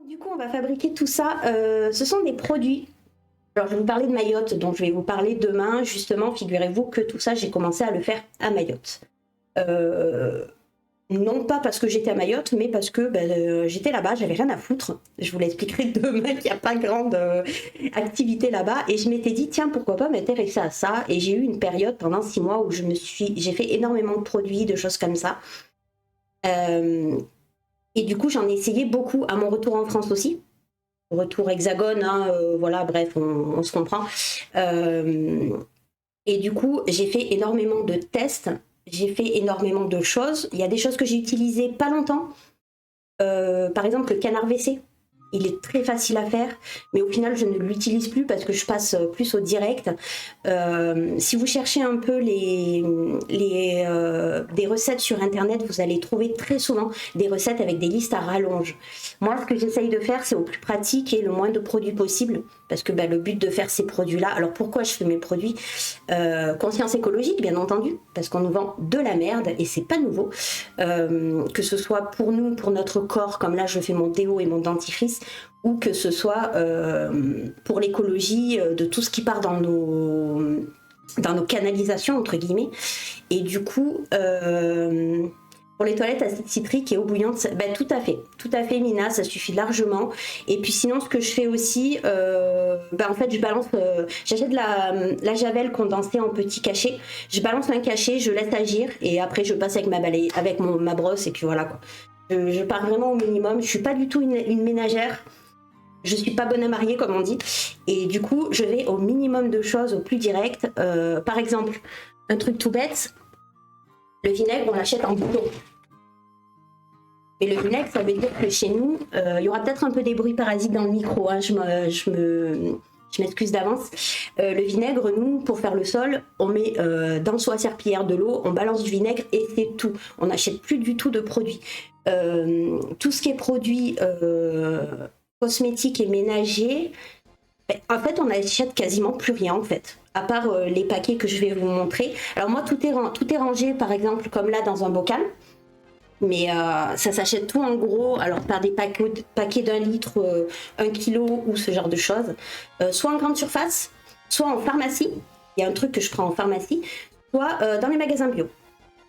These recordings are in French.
Du coup, on va fabriquer tout ça. Ce sont des produits. Alors, je vais vous parler de Mayotte, dont je vais vous parler demain. Justement, figurez-vous que tout ça, j'ai commencé à le faire à Mayotte. Non pas parce que j'étais à Mayotte, mais parce que j'étais là-bas, j'avais rien à foutre. Je vous l'expliquerai demain qu'il n'y a pas grande activité là-bas. Et je m'étais dit, tiens, pourquoi pas m'intéresser à ça. Et j'ai eu une période pendant 6 mois où j'ai fait énormément de produits, de choses comme ça. Et du coup, j'en ai essayé beaucoup à mon retour en France aussi. Retour hexagone, hein, voilà, bref, on se comprend. Et du coup, j'ai fait énormément de tests, j'ai fait énormément de choses. Il y a des choses que j'ai utilisées pas longtemps. Par exemple, le canard WC. Il est très facile à faire, mais au final, je ne l'utilise plus parce que je passe plus au direct. Si vous cherchez un peu des recettes sur Internet, vous allez trouver très souvent des recettes avec des listes à rallonge. Moi, ce que j'essaye de faire, c'est au plus pratique et le moins de produits possible, parce que le but de faire ces produits-là... Alors, pourquoi je fais mes produits conscience écologique, bien entendu, parce qu'on nous vend de la merde, et c'est pas nouveau. Que ce soit pour nous, pour notre corps, comme là, je fais mon déo et mon dentifrice, ou que ce soit pour l'écologie de tout ce qui part dans nos canalisations, entre guillemets. Et du coup, pour les toilettes acide citrique et eau bouillante, tout à fait Mina, ça suffit largement. Et puis sinon, ce que je fais aussi, en fait, je balance, j'achète la javel condensée en petits cachets, je balance un cachet, je laisse agir, et après je passe avec ma brosse, et puis voilà quoi. Je pars vraiment au minimum, je suis pas du tout une ménagère. Je suis pas bonne à marier, comme on dit, et du coup je vais au minimum de choses, au plus direct. Par exemple, un truc tout bête, le vinaigre on l'achète en bouton. Et le vinaigre, ça veut dire que chez nous, il y aura peut-être un peu des bruits parasites dans le micro, hein, je m'excuse d'avance. Le vinaigre, nous, pour faire le sol, on met dans soit serpillière de l'eau, on balance du vinaigre et c'est tout. On n'achète plus du tout de produits. Tout ce qui est produit cosmétique et ménager, en fait, on n'achète quasiment plus rien, en fait, à part les paquets que je vais vous montrer. Alors moi, tout est rangé, par exemple, comme là, dans un bocal. Mais ça s'achète tout en gros, alors par des paquets d'1 litre, 1 kilo ou ce genre de choses. Soit en grande surface, soit en pharmacie. Il y a un truc que je prends en pharmacie, soit dans les magasins bio.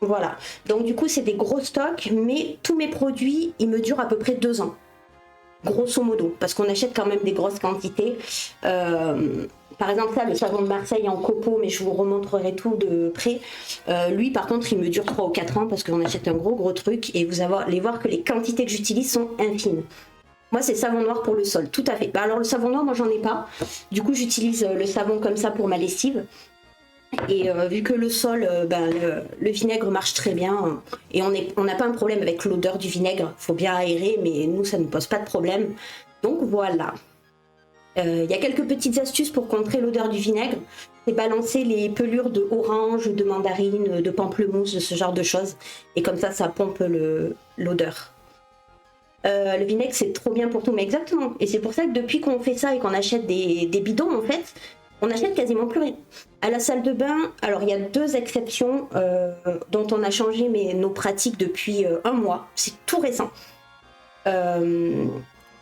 Voilà. Donc du coup, c'est des gros stocks, mais tous mes produits, ils me durent à peu près 2 ans. Grosso modo, parce qu'on achète quand même des grosses quantités. Par exemple, ça, le savon de Marseille en copeaux, mais je vous remontrerai tout de près. Lui, par contre, il me dure 3 ou 4 ans parce qu'on achète un gros truc et vous allez voir que les quantités que j'utilise sont infimes. Moi, c'est savon noir pour le sol, tout à fait. Alors, le savon noir, moi, j'en ai pas. Du coup, j'utilise le savon comme ça pour ma lessive. Et vu que le sol, le vinaigre marche très bien et on n'a pas un problème avec l'odeur du vinaigre, faut bien aérer, mais nous ça ne pose pas de problème. Donc voilà. Y a quelques petites astuces pour contrer l'odeur du vinaigre. C'est balancer les pelures de orange, de mandarine, de pamplemousse, de ce genre de choses. Et comme ça pompe l'odeur. Le vinaigre c'est trop bien pour tout, mais exactement. Et c'est pour ça que depuis qu'on fait ça et qu'on achète des bidons en fait, on achète quasiment plus rien. À la salle de bain, alors il y a 2 exceptions dont on a changé nos pratiques depuis 1 mois. C'est tout récent.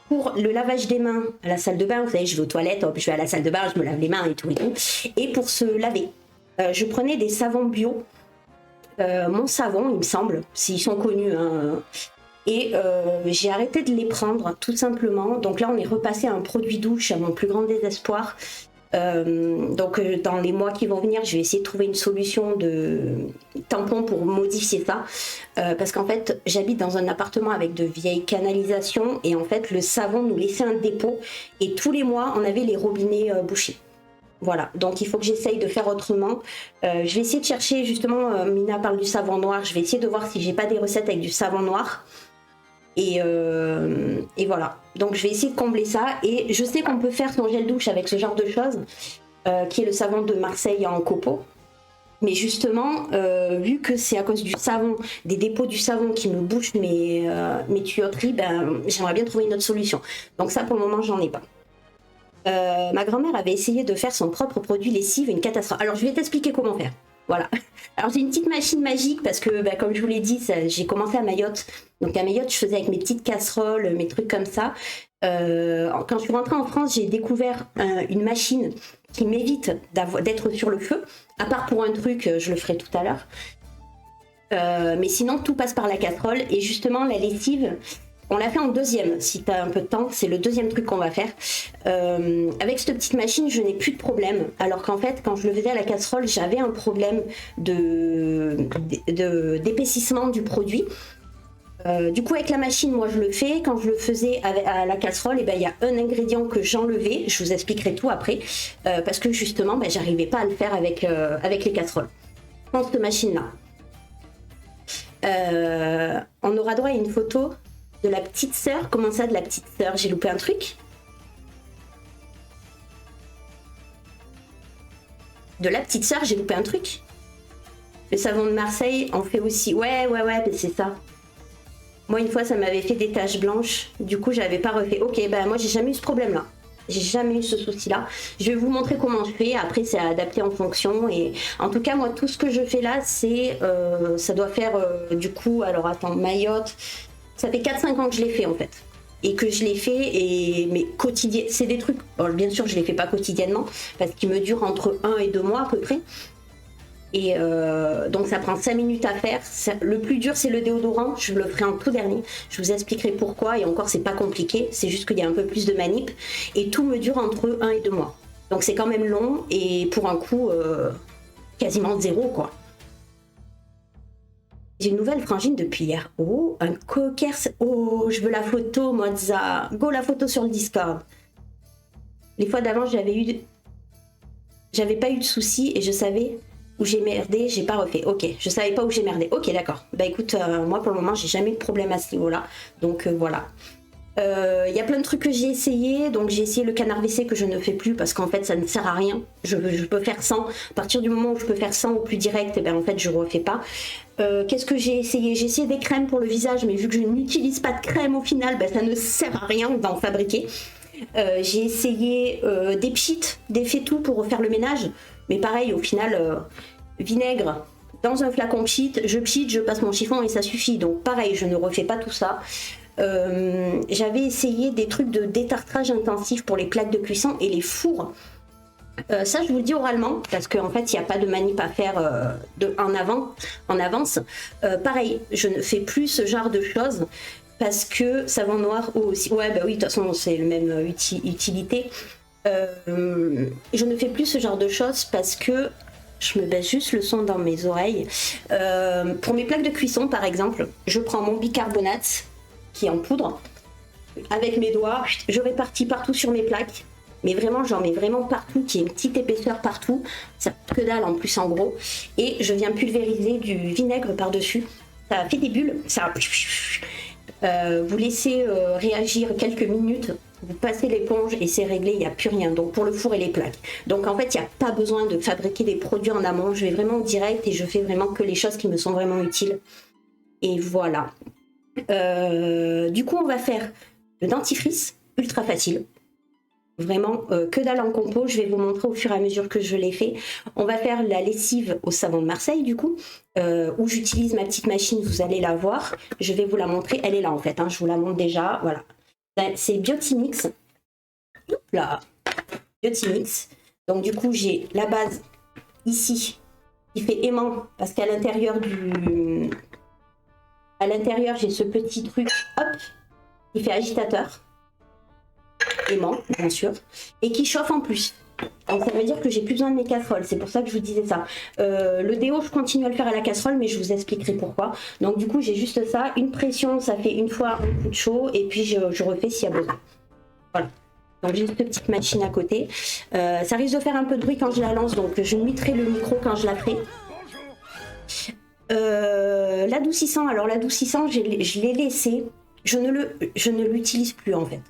Pour le lavage des mains à la salle de bain, vous savez, je vais aux toilettes, hop, je vais à la salle de bain, je me lave les mains et tout. Et pour se laver, je prenais des savons bio. Mon savon, il me semble, s'ils sont connus, hein, et j'ai arrêté de les prendre, tout simplement. Donc là, on est repassé à un produit douche, à mon plus grand désespoir. Donc dans les mois qui vont venir, je vais essayer de trouver une solution de tampon pour modifier ça, parce qu'en fait j'habite dans un appartement avec de vieilles canalisations et en fait le savon nous laissait un dépôt et tous les mois on avait les robinets bouchés. Voilà, donc il faut que j'essaye de faire autrement. Je vais essayer de chercher justement, Mina parle du savon noir, je vais essayer de voir si j'ai pas des recettes avec du savon noir. Et voilà, donc je vais essayer de combler ça et je sais qu'on peut faire son gel douche avec ce genre de choses qui est le savon de Marseille en copeaux, mais justement vu que c'est à cause du savon, des dépôts du savon qui me bouchent mes tuyauteries, j'aimerais bien trouver une autre solution, donc ça pour le moment j'en ai pas. Ma grand-mère avait essayé de faire son propre produit lessive, une catastrophe. Alors je vais t'expliquer comment faire. Voilà. Alors j'ai une petite machine magique parce que comme je vous l'ai dit, j'ai commencé à Mayotte. Donc à Mayotte, je faisais avec mes petites casseroles, mes trucs comme ça. Quand je suis rentrée en France, j'ai découvert une machine qui m'évite d'être sur le feu, à part pour un truc, je le ferai tout à l'heure. Mais sinon, tout passe par la casserole. Et justement, la lessive, on l'a fait en deuxième. Si tu as un peu de temps, c'est le deuxième truc qu'on va faire. Avec cette petite machine, je n'ai plus de problème. Alors qu'en fait, quand je le faisais à la casserole, j'avais un problème d'épaississement du produit. Du coup, avec la machine, moi je le fais. Quand je le faisais à la casserole, il y a un ingrédient que j'enlevais. Je vous expliquerai tout après. Parce que justement, j'arrivais pas à le faire avec les casseroles. Je pense cette machine-là. On aura droit à une photo de la petite sœur. Comment ça, de la petite sœur? J'ai loupé un truc? De la petite sœur, j'ai loupé un truc? Le savon de Marseille en fait aussi. Ouais, c'est ça. Moi, une fois, ça m'avait fait des taches blanches. Du coup, j'avais pas refait. Ok, moi, j'ai jamais eu ce problème-là. J'ai jamais eu ce souci-là. Je vais vous montrer comment je fais. Après, c'est adapté en fonction. Et en tout cas, moi, tout ce que je fais là, c'est... ça doit faire, du coup... Alors, attends, Mayotte... Ça fait 4-5 ans que je l'ai fait, en fait. Et que je l'ai fait, mais quotidien... C'est des trucs... Bon, bien sûr, je les fais pas quotidiennement, parce qu'ils me durent entre 1 et 2 mois, à peu près. Et donc ça prend 5 minutes à faire. Le plus dur, c'est le déodorant. Je le ferai en tout dernier. Je vous expliquerai pourquoi. Et encore, c'est pas compliqué. C'est juste qu'il y a un peu plus de manip. Et tout me dure entre 1 et 2 mois. Donc c'est quand même long. Et pour un coût quasiment zéro, quoi. J'ai une nouvelle frangine depuis hier. Oh, un cocker. Oh, je veux la photo, Mozza. Go la photo sur le Discord. Les fois d'avant, j'avais pas eu de soucis et je savais où j'ai merdé, j'ai pas refait. Ok, je savais pas où j'ai merdé. Ok, d'accord. Écoute, moi pour le moment, j'ai jamais eu de problème à ce niveau-là. Donc voilà. Y a plein de trucs que j'ai essayé. Donc j'ai essayé le canard WC que je ne fais plus parce qu'en fait, ça ne sert à rien. Je peux faire sans. À partir du moment où je peux faire sans au plus direct, en fait, je refais pas. Qu'est-ce que j'ai essayé? J'ai essayé des crèmes pour le visage, mais vu que je n'utilise pas de crème au final, ça ne sert à rien, on va en fabriquer. J'ai essayé des pchits, des faitout pour refaire le ménage. Mais pareil, au final, vinaigre dans un flacon pchit, je passe mon chiffon et ça suffit. Donc pareil, je ne refais pas tout ça. J'avais essayé des trucs de détartrage intensif pour les plaques de cuisson et les fours. Ça, je vous le dis oralement, parce qu'en fait, il n'y a pas de manip à faire en avance. Pareil, je ne fais plus ce genre de choses. Parce que savon noir aussi. Ouais, oui, de toute façon, c'est la même utilité. Je ne fais plus ce genre de choses parce que je me baisse juste le son dans mes oreilles. Pour mes plaques de cuisson, par exemple, je prends mon bicarbonate qui est en poudre. Avec mes doigts, je répartis partout sur mes plaques. Mais vraiment, j'en mets vraiment partout, qu'il y ait une petite épaisseur partout. Ça que dalle en plus, en gros. Et je viens pulvériser du vinaigre par-dessus. Ça fait des bulles. Ça... vous laissez réagir quelques minutes, vous passez l'éponge et c'est réglé, il n'y a plus rien. Donc pour le four et les plaques. Donc en fait, il n'y a pas besoin de fabriquer des produits en amont. Je vais vraiment au direct et je fais vraiment que les choses qui me sont vraiment utiles. Et voilà. Du coup, on va faire le dentifrice, ultra facile. Vraiment, que dalle en compo. Je vais vous montrer au fur et à mesure que je l'ai fait. On va faire la lessive au savon de Marseille, du coup, où j'utilise ma petite machine. Vous allez la voir. Je vais vous la montrer. Elle est là, en fait. Je vous la montre déjà. Voilà. C'est Biotimix. Là. Biotimix. Donc, du coup, j'ai la base ici qui fait aimant parce qu'à l'intérieur j'ai ce petit truc, hop, qui fait agitateur. Aimant, bien sûr, et qui chauffe en plus. Donc ça veut dire que j'ai plus besoin de mes casseroles, c'est pour ça que je vous disais ça. Le déo, je continue à le faire à la casserole, mais je vous expliquerai pourquoi. Donc du coup, j'ai juste ça, une pression, ça fait une fois un coup de chaud, et puis je refais s'il y a besoin. Voilà. Donc j'ai cette petite machine à côté. Ça risque de faire un peu de bruit quand je la lance, donc je muterai le micro quand je la ferai. L'adoucissant, alors l'adoucissant, je l'ai laissé, je ne l'utilise plus en fait.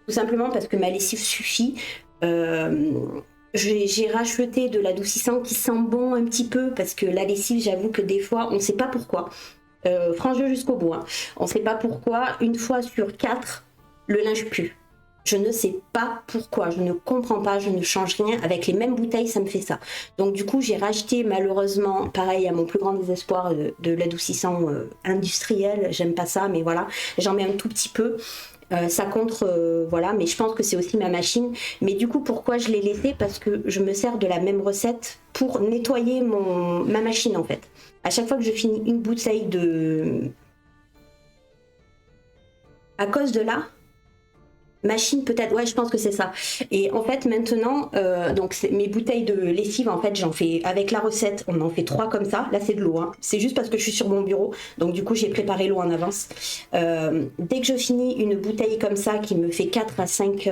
Tout simplement parce que ma lessive suffit. J'ai racheté de l'adoucissant qui sent bon un petit peu parce que la lessive, j'avoue que des fois, on ne sait pas pourquoi. Franchement jusqu'au bout. On ne sait pas pourquoi. Une fois sur 4, le linge pue. Je ne sais pas pourquoi. Je ne comprends pas. Je ne change rien. Avec les mêmes bouteilles, ça me fait ça. Donc du coup, j'ai racheté malheureusement, pareil à mon plus grand désespoir, de l'adoucissant industriel. J'aime pas ça, mais voilà. J'en mets un tout petit peu. Ça contre, voilà, mais je pense que c'est aussi ma machine. Mais du coup, pourquoi je l'ai laissé? Parce que je me sers de la même recette pour nettoyer ma machine en fait. À chaque fois que je finis une bouteille de... À cause de là, machine peut-être, ouais je pense que c'est ça. Et en fait maintenant, donc mes bouteilles de lessive, en fait j'en fais, avec la recette, on en fait 3 comme ça. Là c'est de l'eau, hein. C'est juste parce que je suis sur mon bureau, donc du coup j'ai préparé l'eau en avance. Dès que je finis une bouteille comme ça qui me fait 4 à 5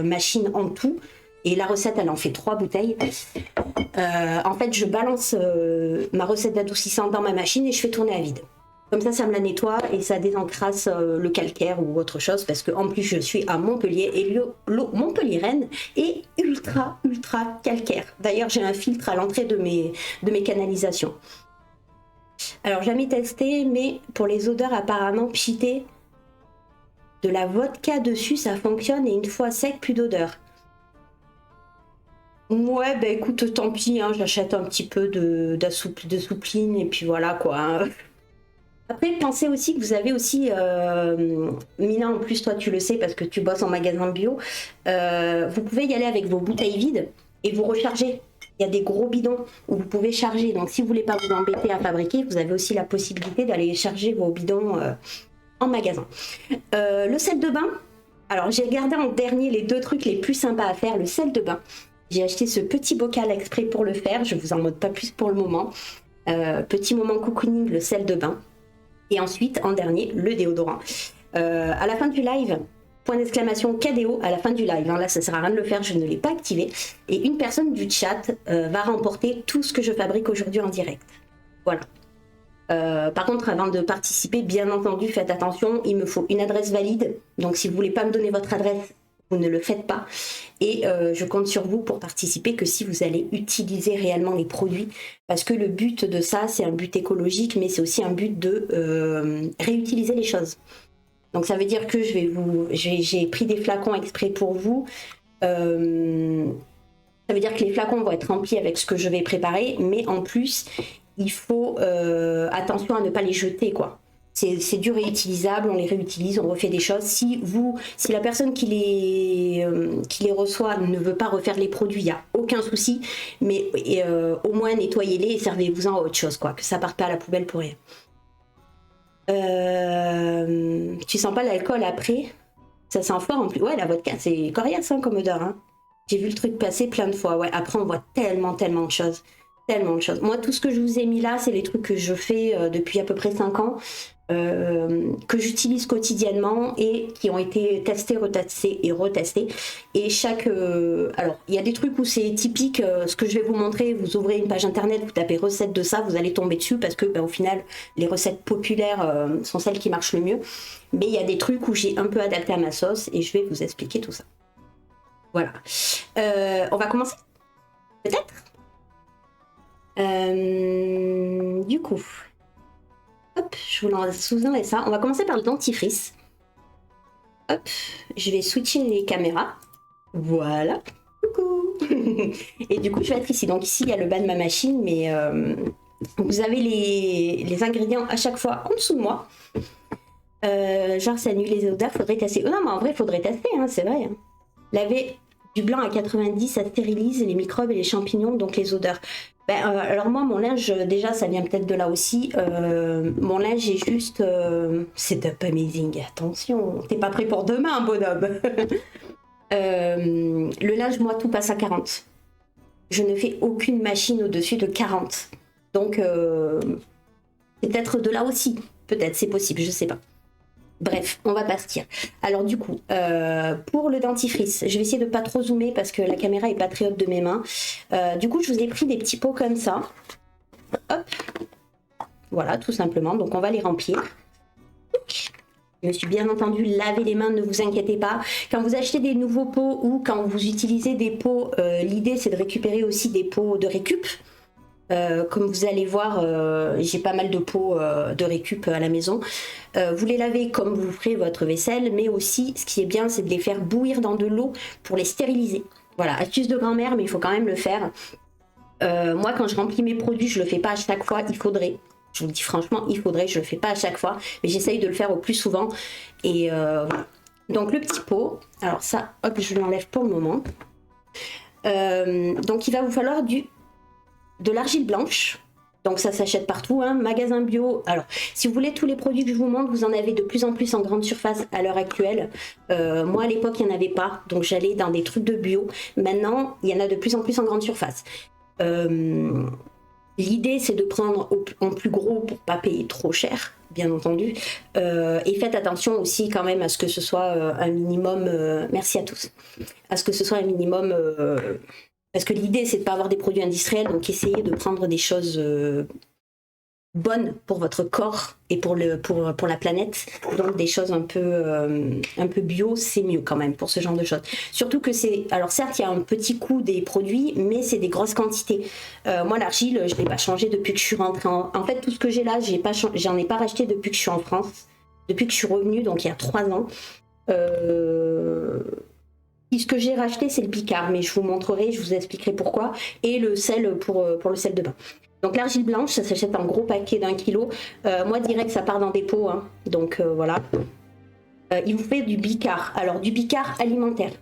machines en tout, et la recette elle en fait 3 bouteilles, en fait je balance ma recette d'adoucissant dans ma machine et je fais tourner à vide. Comme ça me la nettoie et ça désencrasse le calcaire ou autre chose, parce qu'en plus je suis à Montpellier et l'eau montpelliéraine est ultra calcaire. D'ailleurs j'ai un filtre à l'entrée de mes canalisations. Alors jamais testé, mais pour les odeurs apparemment pchiter de la vodka dessus ça fonctionne, et une fois sec plus d'odeur. Ouais bah écoute tant pis, hein, j'achète un petit peu de soupline et puis voilà quoi, hein. Après, pensez aussi que vous avez aussi, Mina, en plus, toi, tu le sais parce que tu bosses en magasin bio, vous pouvez y aller avec vos bouteilles vides et vous recharger. Il y a des gros bidons où vous pouvez charger. Donc, si vous voulez pas vous embêter à fabriquer, vous avez aussi la possibilité d'aller charger vos bidons en magasin. Le sel de bain. Alors, j'ai regardé en dernier les 2 trucs les plus sympas à faire. Le sel de bain. J'ai acheté ce petit bocal exprès pour le faire. Je vous en montre pas plus pour le moment. Petit moment cocooning, le sel de bain. Et ensuite, en dernier, le déodorant. À la fin du live, point d'exclamation KDO à la fin du live. Hein, là, ça ne sert à rien de le faire, je ne l'ai pas activé. Et une personne du chat va remporter tout ce que je fabrique aujourd'hui en direct. Voilà. Par contre, avant de participer, bien entendu, faites attention, il me faut une adresse valide. Donc, si vous ne voulez pas me donner votre adresse, vous ne le faites pas. Et je compte sur vous pour participer que si vous allez utiliser réellement les produits. Parce que le but de ça, c'est un but écologique, mais c'est aussi un but de réutiliser les choses. Donc ça veut dire que j'ai pris des flacons exprès pour vous. Ça veut dire que les flacons vont être remplis avec ce que je vais préparer. Mais en plus, il faut attention à ne pas les jeter, quoi. C'est du réutilisable, on les réutilise, on refait des choses. Si la personne qui les reçoit ne veut pas refaire les produits, il n'y a aucun souci, mais au moins nettoyez-les et servez-vous-en à autre chose, quoi, que ça parte pas à la poubelle pour rien. Tu sens pas l'alcool après? Ça sent fort en plus. Ouais, la vodka, c'est coriace hein, comme odeur. Hein. J'ai vu le truc passer plein de fois. Ouais, après on voit tellement de choses. Tellement de choses. Moi, tout ce que je vous ai mis là, c'est les trucs que je fais depuis à peu près 5 ans, que j'utilise quotidiennement et qui ont été testés, retestés et retestés. Et chaque... alors, il y a des trucs où c'est typique, ce que je vais vous montrer, vous ouvrez une page internet, vous tapez recette de ça, vous allez tomber dessus parce que, au final, les recettes populaires sont celles qui marchent le mieux. Mais il y a des trucs où j'ai un peu adapté à ma sauce et je vais vous expliquer tout ça. Voilà. On va commencer? Peut-être? Du coup, hop, je vous en laisse ça. On va commencer par le dentifrice. Hop, je vais switcher les caméras. Voilà. Coucou. Et du coup, je vais être ici. Donc ici, il y a le bas de ma machine, mais vous avez les ingrédients à chaque fois en dessous de moi. Genre, ça annule les odeurs, faudrait tester. Oh non, mais en vrai, faudrait tester, hein, c'est vrai. Hein. Laver du blanc à 90, ça stérilise les microbes et les champignons, donc les odeurs. Alors moi, mon linge, déjà, ça vient peut-être de là aussi. Mon linge est juste... c'est up amazing, attention. T'es pas prêt pour demain, bonhomme. Le linge, moi, tout passe à 40. Je ne fais aucune machine au-dessus de 40. Donc, c'est peut-être de là aussi. Peut-être, c'est possible, je sais pas. Bref, on va partir. Alors du coup, pour le dentifrice, je vais essayer de pas trop zoomer parce que la caméra est pas très haute de mes mains. Du coup, je vous ai pris des petits pots comme ça. Hop. Voilà, tout simplement. Donc on va les remplir. Je me suis bien entendu lavé les mains, ne vous inquiétez pas. Quand vous achetez des nouveaux pots ou quand vous utilisez des pots, l'idée c'est de récupérer aussi des pots de récup. Comme vous allez voir, j'ai pas mal de pots de récup à la maison. Vous les lavez comme vous ferez votre vaisselle, mais aussi, ce qui est bien, c'est de les faire bouillir dans de l'eau pour les stériliser. Voilà, astuce de grand-mère, mais il faut quand même le faire. Moi, quand je remplis mes produits, je le fais pas à chaque fois, il faudrait. Je vous le dis franchement, il faudrait, je le fais pas à chaque fois, mais j'essaye de le faire au plus souvent. Et voilà. Donc le petit pot, alors ça, hop, je l'enlève pour le moment. Donc il va vous falloir de l'argile blanche. Donc ça s'achète partout, hein, magasin bio. Alors, si vous voulez tous les produits que je vous montre, vous en avez de plus en plus en grande surface à l'heure actuelle. Moi, à l'époque, il n'y en avait pas, donc j'allais dans des trucs de bio. Maintenant, il y en a de plus en plus en grande surface. L'idée, c'est de prendre en plus gros pour pas payer trop cher, bien entendu. Et faites attention aussi quand même à ce que ce soit un minimum... merci à tous. À ce que ce soit un minimum... parce que l'idée, c'est de ne pas avoir des produits industriels, donc essayez de prendre des choses bonnes pour votre corps et pour la planète. Donc des choses un peu bio, c'est mieux quand même pour ce genre de choses. Surtout que c'est... Alors certes, il y a un petit coût des produits, mais c'est des grosses quantités. Moi, l'argile, je ne l'ai pas changé depuis que je suis rentrée en fait, tout ce que j'ai là, j'en ai pas racheté depuis que je suis en France. Depuis que je suis revenue, donc il y a 3 ans. Ce que j'ai racheté, c'est le bicarbonate, mais je vous montrerai, je vous expliquerai pourquoi, et le sel pour le sel de bain. Donc l'argile blanche, ça s'achète en gros paquet d'1 kilo. Moi, direct, ça part dans des pots, hein. Donc voilà. Il vous fait du bicar. Alors du bicar alimentaire.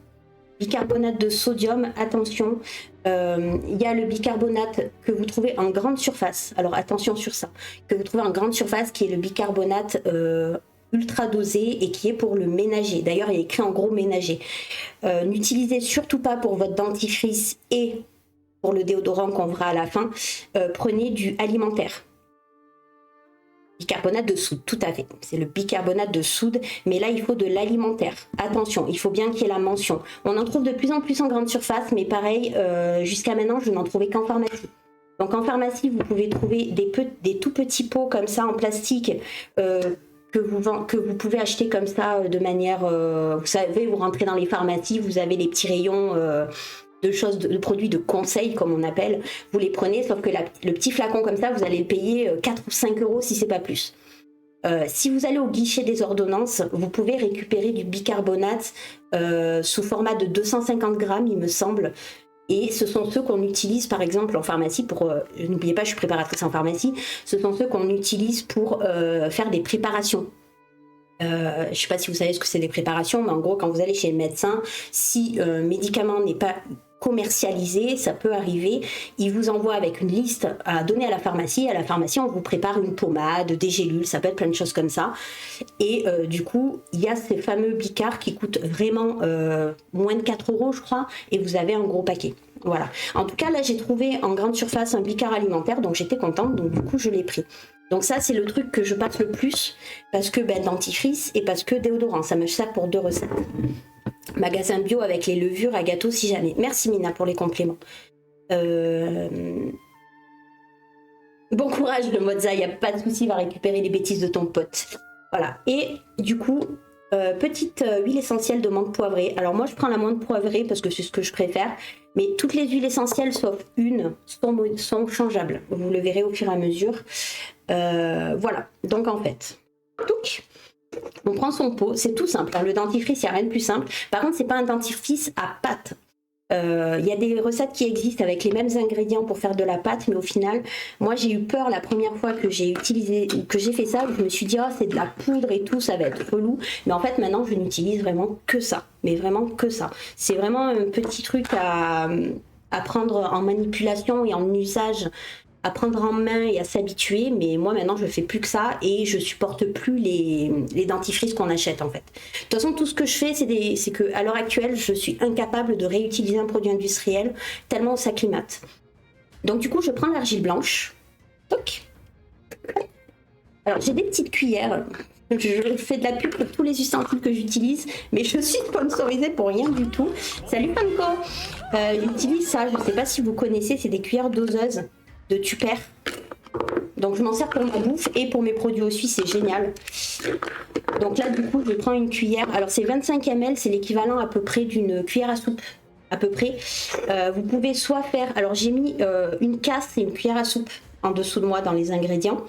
Bicarbonate de sodium, attention. Il y a le bicarbonate que vous trouvez en grande surface. Alors attention sur ça. Que vous trouvez en grande surface, qui est le bicarbonate ultra dosé et qui est pour le ménager. D'ailleurs, il est écrit en gros ménager. N'utilisez surtout pas pour votre dentifrice et pour le déodorant qu'on verra à la fin. Prenez du alimentaire. Bicarbonate de soude, tout à fait. C'est le bicarbonate de soude, mais là, il faut de l'alimentaire. Attention, il faut bien qu'il y ait la mention. On en trouve de plus en plus en grande surface, mais pareil, jusqu'à maintenant, je n'en trouvais qu'en pharmacie. Donc en pharmacie, vous pouvez trouver des tout petits pots comme ça en plastique que vous pouvez acheter comme ça de manière... vous savez, vous rentrez dans les pharmacies, vous avez les petits rayons de produits de conseil, comme on appelle. Vous les prenez, sauf que le petit flacon comme ça, vous allez le payer 4 ou 5 euros si c'est pas plus. Si vous allez au guichet des ordonnances, vous pouvez récupérer du bicarbonate sous format de 250 grammes, il me semble. Et ce sont ceux qu'on utilise par exemple en pharmacie pour... n'oubliez pas, je suis préparatrice en pharmacie. Ce sont ceux qu'on utilise pour faire des préparations. Je ne sais pas si vous savez ce que c'est des préparations, mais en gros, quand vous allez chez le médecin, si un médicament n'est pas commercialisé, ça peut arriver, il vous envoie avec une liste à donner à la pharmacie. À la pharmacie, on vous prépare une pommade, des gélules, ça peut être plein de choses comme ça. Et du coup, il y a ces fameux bicards qui coûtent vraiment moins de 4 euros, je crois, et vous avez un gros paquet. Voilà. En tout cas, là, j'ai trouvé en grande surface un bicard alimentaire, donc j'étais contente, donc du coup, je l'ai pris. Donc ça, c'est le truc que je passe le plus, parce que dentifrice et parce que déodorant, ça me sert pour 2 recettes. Magasin bio avec les levures à gâteau si jamais. Merci Mina pour les compléments. Bon courage le Mozza, il n'y a pas de souci, va récupérer les bêtises de ton pote. Voilà, et du coup, petite huile essentielle de menthe poivrée. Alors moi je prends la menthe poivrée parce que c'est ce que je préfère, mais toutes les huiles essentielles sauf une sont changeables. Vous le verrez au fur et à mesure. Voilà, donc en fait, touc, on prend son pot, c'est tout simple, hein. Le dentifrice, il n'y a rien de plus simple. Par contre, c'est pas un dentifrice à pâte. Il y a des recettes qui existent avec les mêmes ingrédients pour faire de la pâte, mais au final, moi j'ai eu peur la première fois que j'ai fait ça, je me suis dit, oh, c'est de la poudre et tout, ça va être relou. Mais en fait, maintenant, je n'utilise vraiment que ça, mais vraiment que ça. C'est vraiment un petit truc à prendre en manipulation et en usage, à prendre en main et à s'habituer, mais moi maintenant je fais plus que ça et je supporte plus les dentifrices qu'on achète en fait. De toute façon, tout ce que je fais, c'est que à l'heure actuelle, je suis incapable de réutiliser un produit industriel tellement on s'acclimate. Donc du coup, je prends l'argile blanche. Toc. Alors j'ai des petites cuillères. Je fais de la pub pour tous les ustensiles que j'utilise, mais je suis sponsorisée pour rien du tout. Salut Panko. J'utilise ça, je ne sais pas si vous connaissez, c'est des cuillères doseuses de Tupper. Donc je m'en sers pour ma bouffe et pour mes produits aussi, c'est génial. Donc là du coup je prends une cuillère, alors c'est 25 ml, c'est l'équivalent à peu près d'une cuillère à soupe, à peu près. Vous pouvez soit faire, alors j'ai mis une casse et une cuillère à soupe en dessous de moi dans les ingrédients.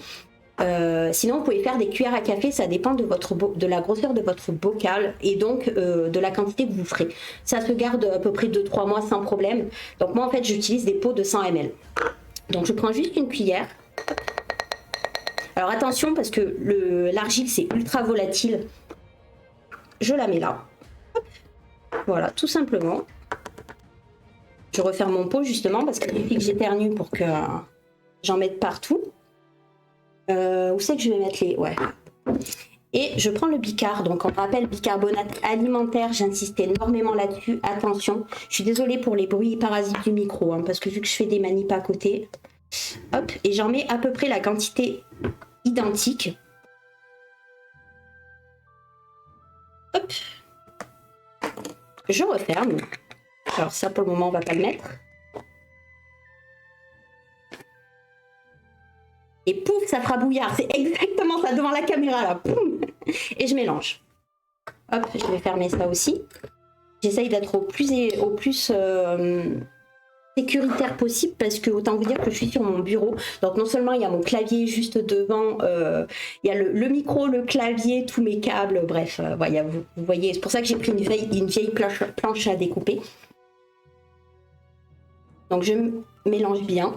Sinon vous pouvez faire des cuillères à café, ça dépend de la grosseur de votre bocal et donc de la quantité que vous ferez. Ça se garde à peu près 2-3 mois sans problème. Donc moi en fait j'utilise des pots de 100 ml. Donc je prends juste une cuillère. Alors attention parce que l'argile c'est ultra volatile. je la mets là. Hop. Voilà, tout simplement. Je referme mon pot justement parce qu'il suffit que j'éternue pour que j'en mette partout. Où c'est que je vais mettre les... Ouais. Et je prends le bicarb, donc on rappelle bicarbonate alimentaire, j'insiste énormément là-dessus, attention. Je suis désolée pour les bruits parasites du micro, hein, parce que vu que je fais des manips à côté. Hop, et j'en mets à peu près la quantité identique. Hop. Je referme. Alors ça pour le moment on va pas le mettre. Et pouf, ça fera bouillard. C'est exactement ça devant la caméra là. Poum. Et je mélange. Hop, je vais fermer ça aussi. J'essaye d'être au plus sécuritaire possible parce que autant vous dire que je suis sur mon bureau. Donc non seulement il y a mon clavier juste devant, il y a le micro, le clavier, tous mes câbles, bref, voilà, vous voyez, c'est pour ça que j'ai pris une vieille planche à découper. Donc je mélange bien.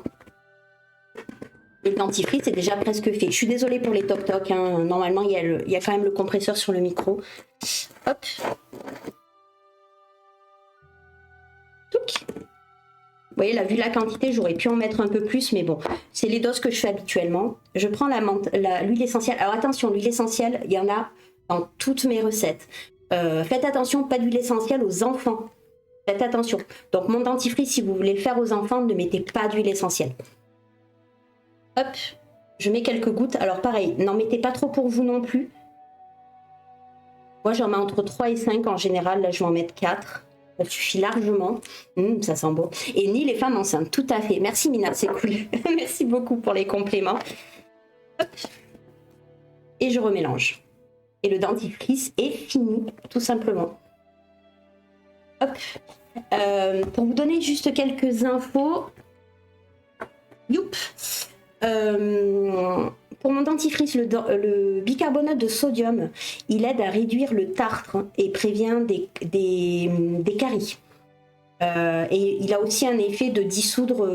Et le dentifrice est déjà presque fait. Je suis désolée pour les toc-toc, hein. Normalement il y a quand même le compresseur sur le micro. Hop. Touc. Vous voyez là, vu la quantité, j'aurais pu en mettre un peu plus, mais bon, c'est les doses que je fais habituellement. Je prends l'huile essentielle. Alors attention, l'huile essentielle, il y en a dans toutes mes recettes. Faites attention, pas d'huile essentielle aux enfants. Faites attention. Donc mon dentifrice, si vous voulez le faire aux enfants, ne mettez pas d'huile essentielle. Hop, je mets quelques gouttes. Alors pareil, n'en mettez pas trop pour vous non plus. Moi, j'en mets entre 3 et 5 en général. Là, je vais en mettre 4. Ça suffit largement. Ça sent bon. Et ni les femmes enceintes, tout à fait. Merci Mina, c'est cool. Merci beaucoup pour les compléments. Hop. Et je remélange. Et le dentifrice est fini, tout simplement. Hop. Pour vous donner juste quelques infos. Youp. Pour mon dentifrice, le bicarbonate de sodium, il aide à réduire le tartre et prévient des caries. Et il a aussi un effet de dissoudre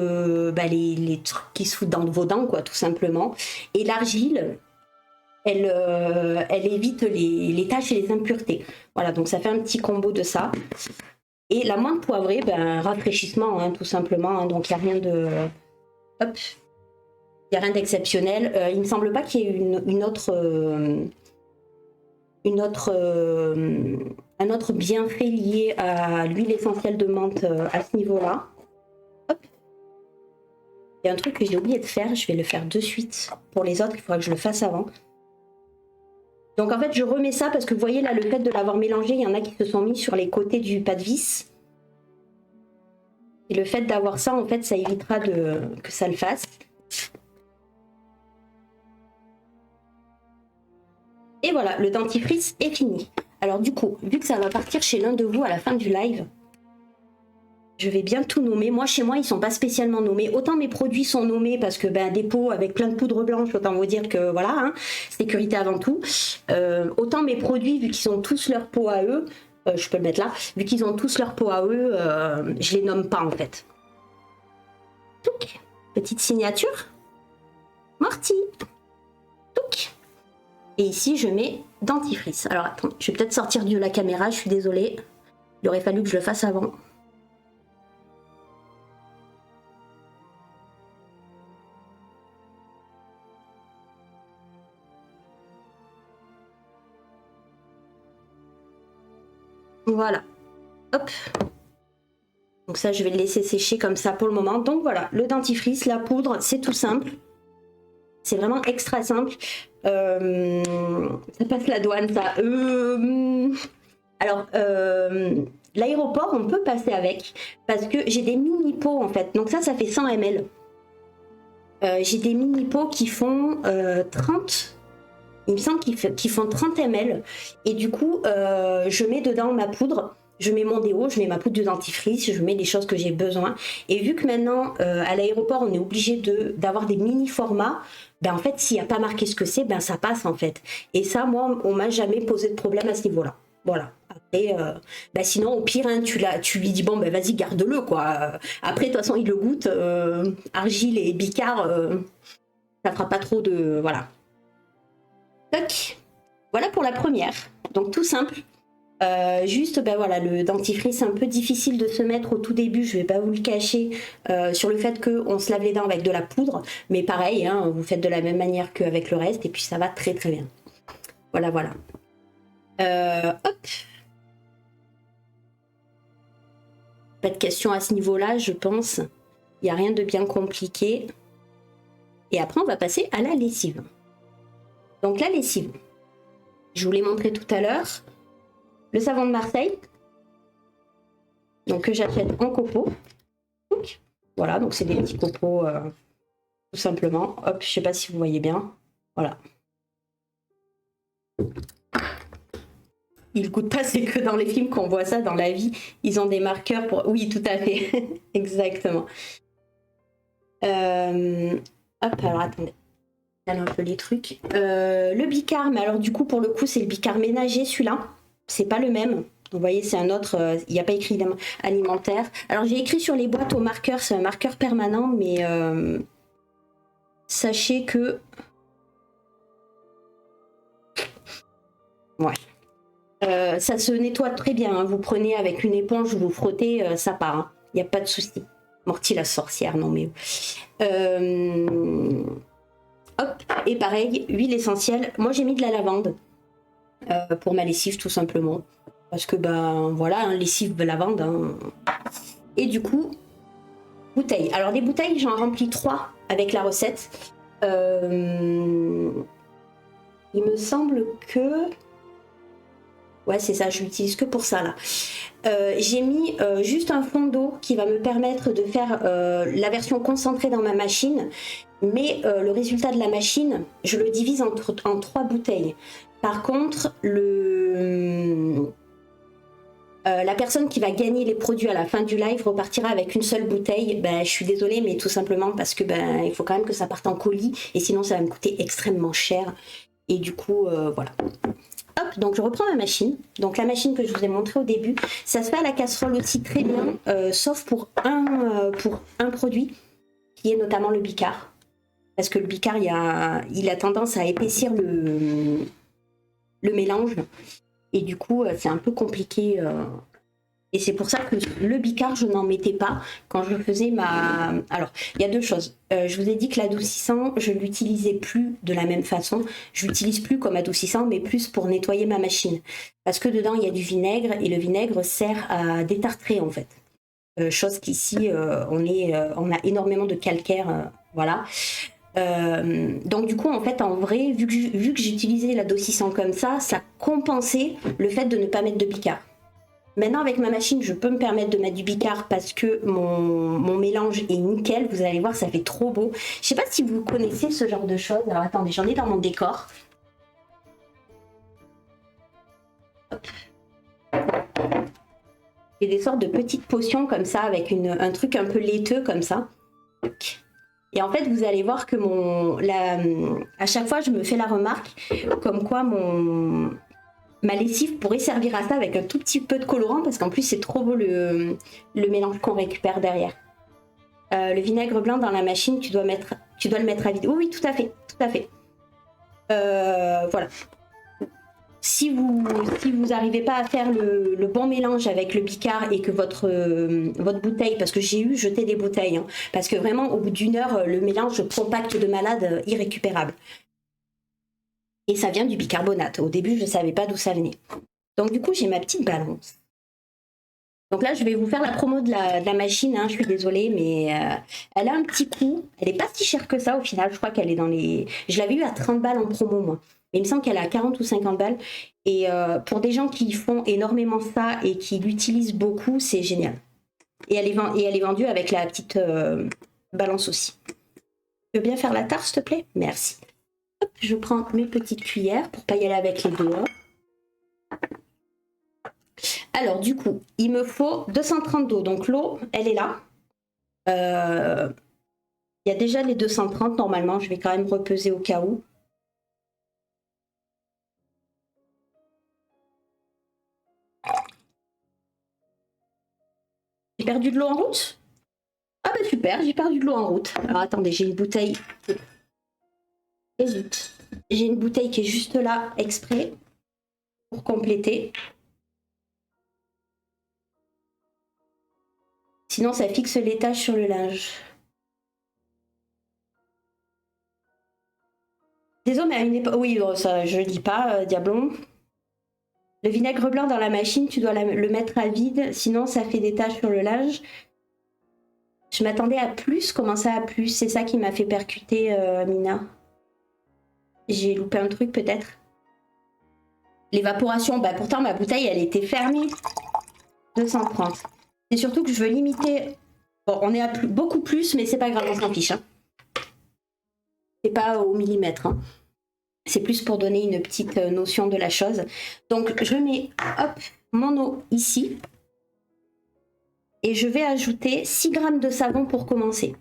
les trucs qui se foutent dans vos dents, quoi, tout simplement. Et l'argile, elle évite les taches et les impuretés. Voilà, donc ça fait un petit combo de ça. Et la menthe poivrée, rafraîchissement, hein, tout simplement. Hein, donc il n'y a rien de... Hop. Il n'y a rien d'exceptionnel. Il ne me semble pas qu'il y ait un autre bienfait lié à l'huile essentielle de menthe à ce niveau-là. Hop. Il y a un truc que j'ai oublié de faire, je vais le faire de suite. Pour les autres, il faudra que je le fasse avant. Donc en fait, je remets ça parce que vous voyez là, le fait de l'avoir mélangé, il y en a qui se sont mis sur les côtés du pas de vis. Et le fait d'avoir ça, en fait, ça évitera que ça le fasse. Et voilà, le dentifrice est fini. Alors du coup, vu que ça va partir chez l'un de vous à la fin du live, je vais bien tout nommer. Moi, chez moi, ils ne sont pas spécialement nommés. Autant mes produits sont nommés parce que des pots avec plein de poudre blanche, autant vous dire que voilà, hein, sécurité avant tout. Autant mes produits, vu qu'ils ont tous leur pot à eux, je peux le mettre là, vu qu'ils ont tous leur pot à eux, je les nomme pas en fait. Touc, petite signature. Morty. Touc. Et ici, je mets dentifrice. Alors, attends, je vais peut-être sortir de la caméra, je suis désolée. Il aurait fallu que je le fasse avant. Voilà. Hop. Donc ça, je vais le laisser sécher comme ça pour le moment. Donc voilà, le dentifrice, la poudre, c'est tout simple. C'est vraiment extra simple. Ça passe la douane, ça. Alors, l'aéroport, on peut passer avec. Parce que j'ai des mini pots, en fait. Donc ça fait 100 ml. J'ai des mini pots qui font 30... Il me semble qu'ils font 30 ml. Et du coup, je mets dedans ma poudre. Je mets mon déo, je mets ma poudre de dentifrice, je mets les choses que j'ai besoin. Et vu que maintenant, à l'aéroport, on est obligé d'avoir des mini formats, en fait, s'il n'y a pas marqué ce que c'est, ça passe en fait. Et ça, moi, on m'a jamais posé de problème à ce niveau-là. Voilà. Après, sinon, au pire, hein, tu lui dis, bon, vas-y, garde-le, quoi. Après, de toute façon, il le goûte. Argile et bicard, ça fera pas trop de... Voilà. Toc. Voilà pour la première. Donc, tout simple. Juste, ben voilà, le dentifrice, c'est un peu difficile de se mettre au tout début, je vais pas vous le cacher, sur le fait qu'on se lave les dents avec de la poudre, mais pareil, hein, vous faites de la même manière qu'avec le reste, et puis ça va très très bien. Voilà, voilà. Hop. Pas de questions à ce niveau-là, je pense. Il n'y a rien de bien compliqué. Et après, on va passer à la lessive. Donc la lessive, je vous l'ai montré tout à l'heure. Le savon de Marseille, donc que j'achète en copeaux. Voilà, donc c'est des petits copeaux, tout simplement. Hop, je sais pas si vous voyez bien. Voilà. Il coûte pas, c'est que dans les films qu'on voit ça, dans la vie, ils ont des marqueurs pour... Oui, tout à fait. Exactement. Hop, alors attendez. Un peu les trucs. Le bicarb, mais alors du coup, pour le coup, c'est le bicarb ménager, celui-là. C'est pas le même. Vous voyez, c'est un autre. Il n'y a pas écrit alimentaire. Alors, j'ai écrit sur les boîtes au marqueur, c'est un marqueur permanent, mais sachez que. Ouais. Ça se nettoie très bien. Hein. Vous prenez avec une éponge, vous frottez, ça part. Hein. Il n'y a pas de souci. Mortie la sorcière, non mais. Hop, et pareil, huile essentielle. Moi, j'ai mis de la lavande pour ma lessive, tout simplement. Parce que, ben voilà, hein, lessive de lavande. Hein. Et du coup, bouteilles. Alors, des bouteilles, j'en remplis 3 avec la recette. Il me semble que... Ouais, c'est ça, je l'utilise que pour ça, là. J'ai mis juste un fond d'eau qui va me permettre de faire la version concentrée dans ma machine. Mais le résultat de la machine, je le divise en 3 bouteilles. Par contre, la personne qui va gagner les produits à la fin du live repartira avec une seule bouteille. Ben, je suis désolée, mais tout simplement parce que ben, il faut quand même que ça parte en colis. Et sinon, ça va me coûter extrêmement cher. Et du coup, voilà. Hop, donc je reprends ma machine. Donc la machine que je vous ai montrée au début, ça se fait à la casserole aussi très bien, sauf pour un produit, qui est notamment le bicarb. Parce que le bicarb, il a tendance à épaissir le mélange. Et du coup, c'est un peu compliqué. Et c'est pour ça que le bicarb, je n'en mettais pas quand je faisais ma... Alors, il y a 2 choses. Je vous ai dit que l'adoucissant, je ne l'utilisais plus de la même façon. Je l'utilise plus comme adoucissant, mais plus pour nettoyer ma machine. Parce que dedans, il y a du vinaigre, et le vinaigre sert à détartrer, en fait. Chose qu'ici, on a énormément de calcaire, voilà. Donc du coup, en fait, en vrai, vu que j'utilisais l'adoucissant comme ça compensait le fait de ne pas mettre de bicarb. Maintenant, avec ma machine, je peux me permettre de mettre du bicarb parce que mon mélange est nickel. Vous allez voir, ça fait trop beau. Je sais pas si vous connaissez ce genre de choses. Alors attendez, j'en ai dans mon décor. Hop. J'ai des sortes de petites potions comme ça, avec un truc un peu laiteux comme ça. Et en fait, vous allez voir que à chaque fois, je me fais la remarque comme quoi ma lessive pourrait servir à ça avec un tout petit peu de colorant parce qu'en plus, c'est trop beau le mélange qu'on récupère derrière. Le vinaigre blanc dans la machine, tu dois le mettre à vide. Oui, oui, tout à fait, tout à fait. Voilà. Si vous n'arrivez pas à faire le bon mélange avec le bicarb et que votre bouteille, parce que j'ai jeté des bouteilles, hein, parce que vraiment au bout d'1 heure, le mélange compacte de malade, irrécupérable. Et ça vient du bicarbonate. Au début, je ne savais pas d'où ça venait. Donc du coup, j'ai ma petite balance. Donc là, je vais vous faire la promo de la machine, hein, je suis désolée, mais elle a un petit coût. Elle n'est pas si chère que ça au final, je crois qu'elle est dans les... Je l'avais eu à 30 balles en promo, moi. Mais il me semble qu'elle est à 40 ou 50 balles. Et pour des gens qui font énormément ça et qui l'utilisent beaucoup, c'est génial. Et elle est vendue avec la petite balance aussi. Tu veux bien faire la tarte, s'il te plaît? Merci. Hop, je prends mes petites cuillères pour ne pas y aller avec les doigts. Alors, du coup, il me faut 230 d'eau. Donc, l'eau, elle est là. Il y a déjà les 230 normalement. Je vais quand même repeser au cas où. J'ai perdu de l'eau en route? Ah bah super, j'ai perdu de l'eau en route. Alors attendez, j'ai une bouteille. Et zut. J'ai une bouteille qui est juste là, exprès, pour compléter. Sinon, ça fixe les taches sur le linge. Désolé, mais à une époque... Oui, ça, je dis pas, Diablon. Le vinaigre blanc dans la machine, tu dois le mettre à vide, sinon ça fait des taches sur le linge. Je m'attendais à plus, comment ça à plus? C'est ça qui m'a fait percuter, Mina. J'ai loupé un truc peut-être. L'évaporation, bah pourtant ma bouteille elle était fermée. 230. C'est surtout que je veux limiter. Bon, on est à beaucoup plus, mais c'est pas grave, on s'en fiche. Hein. C'est pas au millimètre. Hein. C'est plus pour donner une petite notion de la chose. Donc je mets hop, mon eau ici. Et je vais ajouter 6 grammes de savon pour commencer.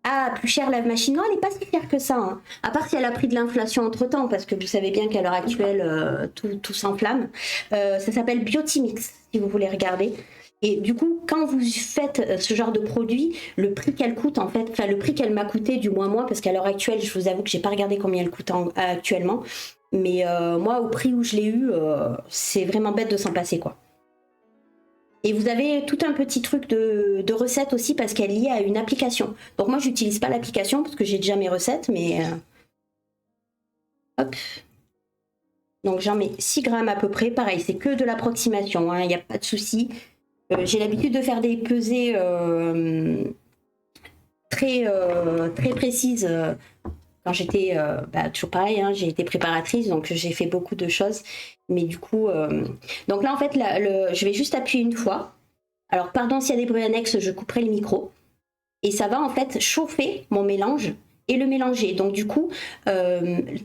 Ah, plus cher la machine. Non, elle n'est pas si chère que ça. Hein. À part si elle a pris de l'inflation entre-temps, parce que vous savez bien qu'à l'heure actuelle, tout s'enflamme. Ça s'appelle Biotimix, si vous voulez regarder. Et du coup, quand vous faites ce genre de produit, le prix qu'elle coûte, en fait, enfin le prix qu'elle m'a coûté, du moins moi, parce qu'à l'heure actuelle, je vous avoue que j'ai pas regardé combien elle coûte actuellement. Mais moi, au prix où je l'ai eu, c'est vraiment bête de s'en passer, quoi. Et vous avez tout un petit truc de recettes aussi parce qu'elle est liée à une application. Donc moi, j'utilise pas l'application parce que j'ai déjà mes recettes, mais... Hop. Donc j'en mets 6 grammes à peu près. Pareil, c'est que de l'approximation, il n'y a pas de souci. J'ai l'habitude de faire des pesées très précises. Quand j'étais, toujours pareil, hein, j'ai été préparatrice, donc j'ai fait beaucoup de choses. Mais du coup, donc là en fait, je vais juste appuyer une fois. Alors pardon s'il y a des bruits annexes, je couperai le micro. Et ça va en fait chauffer mon mélange et le mélanger. Donc du coup,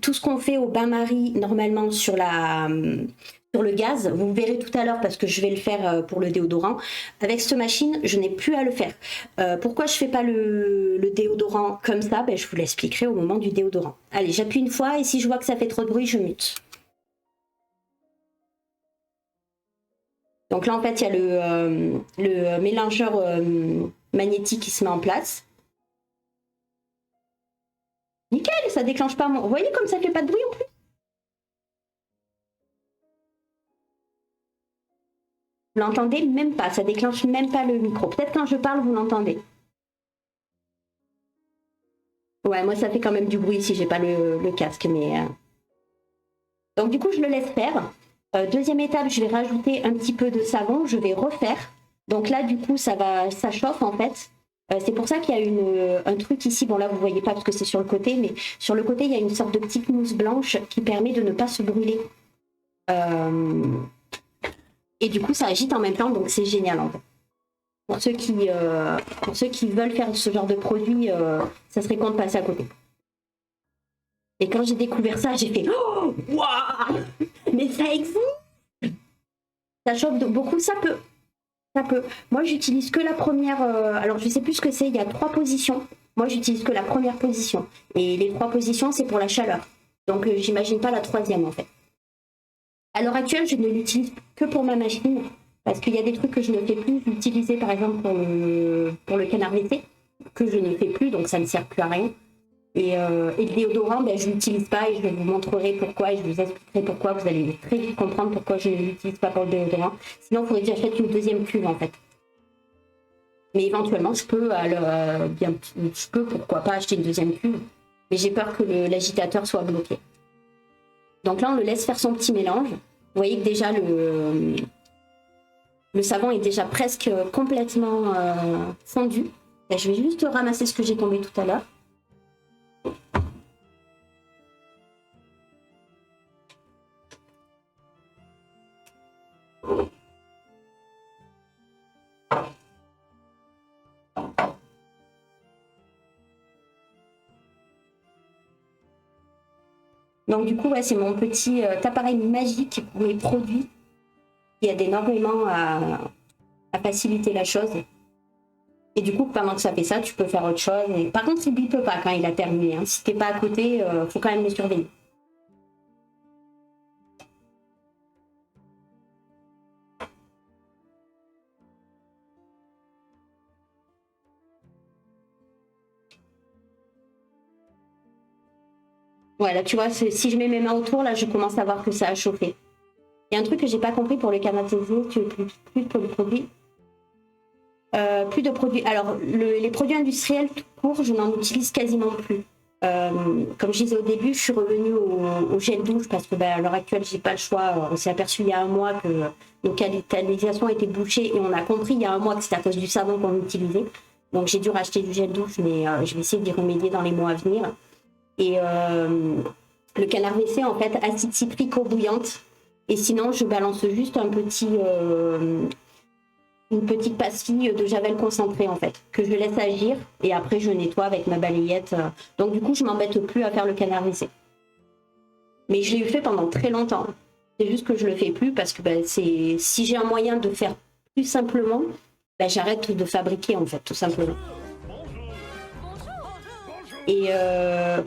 tout ce qu'on fait au bain-marie normalement sur le gaz, vous verrez tout à l'heure parce que je vais le faire pour le déodorant. Avec cette machine, je n'ai plus à le faire. Pourquoi je ne fais pas le déodorant comme ça? Je vous l'expliquerai au moment du déodorant. Allez, j'appuie une fois et si je vois que ça fait trop de bruit, je mute. Donc là, en fait, il y a le mélangeur magnétique qui se met en place. Nickel, ça déclenche pas mon... Vous voyez comme ça fait pas de bruit en plus? Vous l'entendez même pas, ça déclenche même pas le micro. Peut-être quand je parle, vous l'entendez. Ouais, moi ça fait quand même du bruit si j'ai pas le casque, mais... Donc du coup, je le laisse faire. Deuxième étape, je vais rajouter un petit peu de savon, je vais refaire. Donc là, du coup, ça chauffe en fait. C'est pour ça qu'il y a un truc ici, bon là vous voyez pas parce que c'est sur le côté, mais sur le côté il y a une sorte de petite mousse blanche qui permet de ne pas se brûler. Et du coup ça agite en même temps, donc c'est génial en fait. Pour ceux qui veulent faire ce genre de produit, ça serait con de passer à côté. Et quand j'ai découvert ça, j'ai fait oh, waouh, mais ça existe. Ça chauffe beaucoup, ça peut. Moi, j'utilise que la première. Alors, je sais plus ce que c'est. Il y a 3 positions. Moi, j'utilise que la première position. Et les 3 positions, c'est pour la chaleur. Donc, j'imagine pas la 3e, en fait. À l'heure actuelle, je ne l'utilise que pour ma machine. Parce qu'il y a des trucs que je ne fais plus. L'utiliser, par exemple, pour le canard WC, que je ne fais plus. Donc, ça ne sert plus à rien. Et le déodorant, je ne l'utilise pas et je vous montrerai pourquoi et je vous expliquerai pourquoi. Vous allez très vite comprendre pourquoi je ne l'utilise pas pour le déodorant. Sinon, il faudrait que j'achète une deuxième cuve en fait. Mais éventuellement, je peux pourquoi pas acheter une deuxième cuve. Mais j'ai peur que l'agitateur soit bloqué. Donc là, on le laisse faire son petit mélange. Vous voyez que déjà le savon est déjà presque complètement fondu. Là, je vais juste ramasser ce que j'ai tombé tout à l'heure. Donc du coup, ouais, c'est mon petit appareil magique pour les produits qui aide énormément à faciliter la chose. Et du coup, pendant que ça fait ça, tu peux faire autre chose. Et par contre, il ne bipe pas quand il a terminé. Hein. Si t'es pas à côté, faut quand même le surveiller. Voilà, tu vois, si je mets mes mains autour, là, je commence à voir que ça a chauffé. Il y a un truc que j'ai pas compris pour le canard WC, tu veux plus pour le produit. Plus de produits. Alors, les produits industriels tout court, je n'en utilise quasiment plus. Comme je disais au début, je suis revenue au gel douche parce que à l'heure actuelle, j'ai pas le choix. On s'est aperçu il y a un mois que nos canalisations étaient bouchées et on a compris il y a un mois que c'était à cause du savon qu'on utilisait. Donc j'ai dû racheter du gel douche, mais je vais essayer d'y remédier dans les mois à venir. Et le canard WC, en fait, acide citrique eau bouillante. Et sinon, je balance juste une petite pastille de javel concentré en fait, que je laisse agir et après je nettoie avec ma balayette. Donc du coup, je m'embête plus à faire le canard WC. Mais je l'ai eu fait pendant très longtemps. C'est juste que je le fais plus parce que si j'ai un moyen de faire plus simplement, j'arrête de fabriquer en fait, tout simplement. Et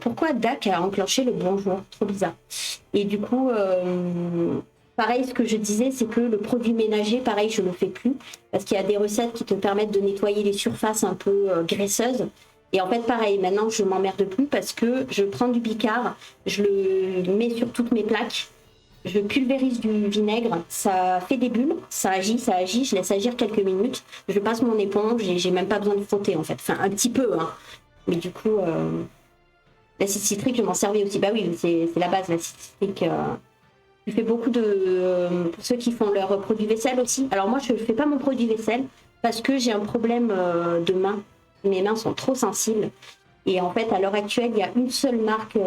pourquoi Dak a enclenché le bonjour? Trop bizarre. Et du coup, pareil, ce que je disais, c'est que le produit ménager, pareil, je ne le fais plus. Parce qu'il y a des recettes qui te permettent de nettoyer les surfaces un peu graisseuses. Et en fait, pareil, maintenant, je m'emmerde plus parce que je prends du bicard, je le mets sur toutes mes plaques, je pulvérise du vinaigre, ça fait des bulles, ça agit, je laisse agir quelques minutes, je passe mon éponge et j'ai même pas besoin de frotter en fait. Enfin, un petit peu, hein. Mais du coup, l'acide citrique, je m'en servais aussi. Bah oui, c'est la base, l'acide citrique. Je fais beaucoup pour ceux qui font leur produit vaisselle aussi. Alors moi, je ne fais pas mon produit vaisselle parce que j'ai un problème de main. Mes mains sont trop sensibles. Et en fait, à l'heure actuelle, il y a une seule marque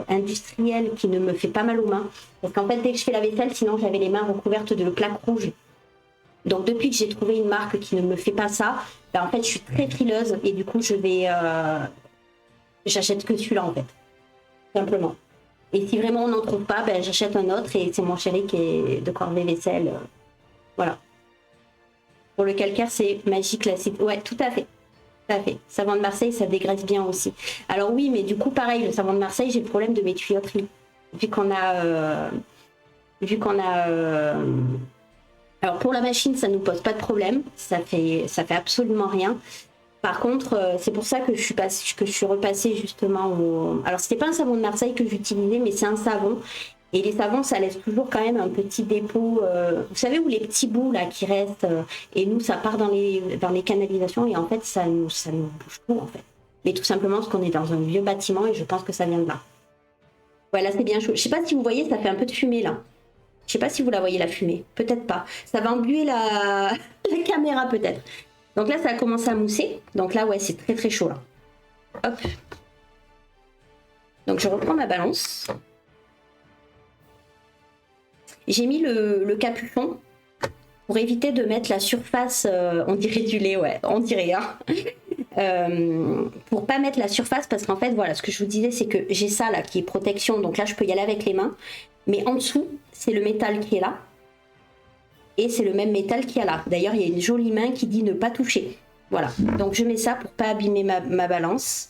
industrielle qui ne me fait pas mal aux mains. Parce qu'en fait, dès que je fais la vaisselle, sinon j'avais les mains recouvertes de plaques rouges. Donc depuis que j'ai trouvé une marque qui ne me fait pas ça, en fait, je suis très frileuse et du coup, j'achète que celui-là en fait, simplement. Et si vraiment on n'en trouve pas, j'achète un autre et c'est mon chéri qui est de corvée vaisselle. Voilà. Pour le calcaire, c'est magique l'acide. Ouais, tout à fait. Tout à fait. Savon de Marseille, ça dégraisse bien aussi. Alors oui, mais du coup, pareil, le savon de Marseille, j'ai le problème de mes tuyauteries. Vu qu'on a... Alors pour la machine, ça ne nous pose pas de problème. Ça fait absolument rien. Par contre, c'est pour ça que je suis repassée justement au... Alors, c'était pas un savon de Marseille que j'utilisais, mais c'est un savon. Et les savons, ça laisse toujours quand même un petit dépôt. Vous savez où les petits bouts là qui restent et nous, ça part dans les canalisations et en fait, ça nous bouge tout en fait. Mais tout simplement parce qu'on est dans un vieux bâtiment et je pense que ça vient de là. Voilà, c'est bien chaud. Je sais pas si vous voyez, ça fait un peu de fumée là. Je sais pas si vous la voyez la fumée. Peut-être pas. Ça va embuer la caméra peut-être. Donc là, ça a commencé à mousser. Donc là, ouais, c'est très très chaud là. Hop. Donc je reprends ma balance. J'ai mis le capuchon pour éviter de mettre la surface, on dirait du lait, ouais, on dirait, hein. Pour pas mettre la surface parce qu'en fait, voilà, ce que je vous disais, c'est que j'ai ça là qui est protection. Donc là, je peux y aller avec les mains. Mais en dessous, c'est le métal qui est là. Et c'est le même métal qu'il y a là. D'ailleurs, il y a une jolie main qui dit ne pas toucher. Voilà. Donc, je mets ça pour pas abîmer ma balance.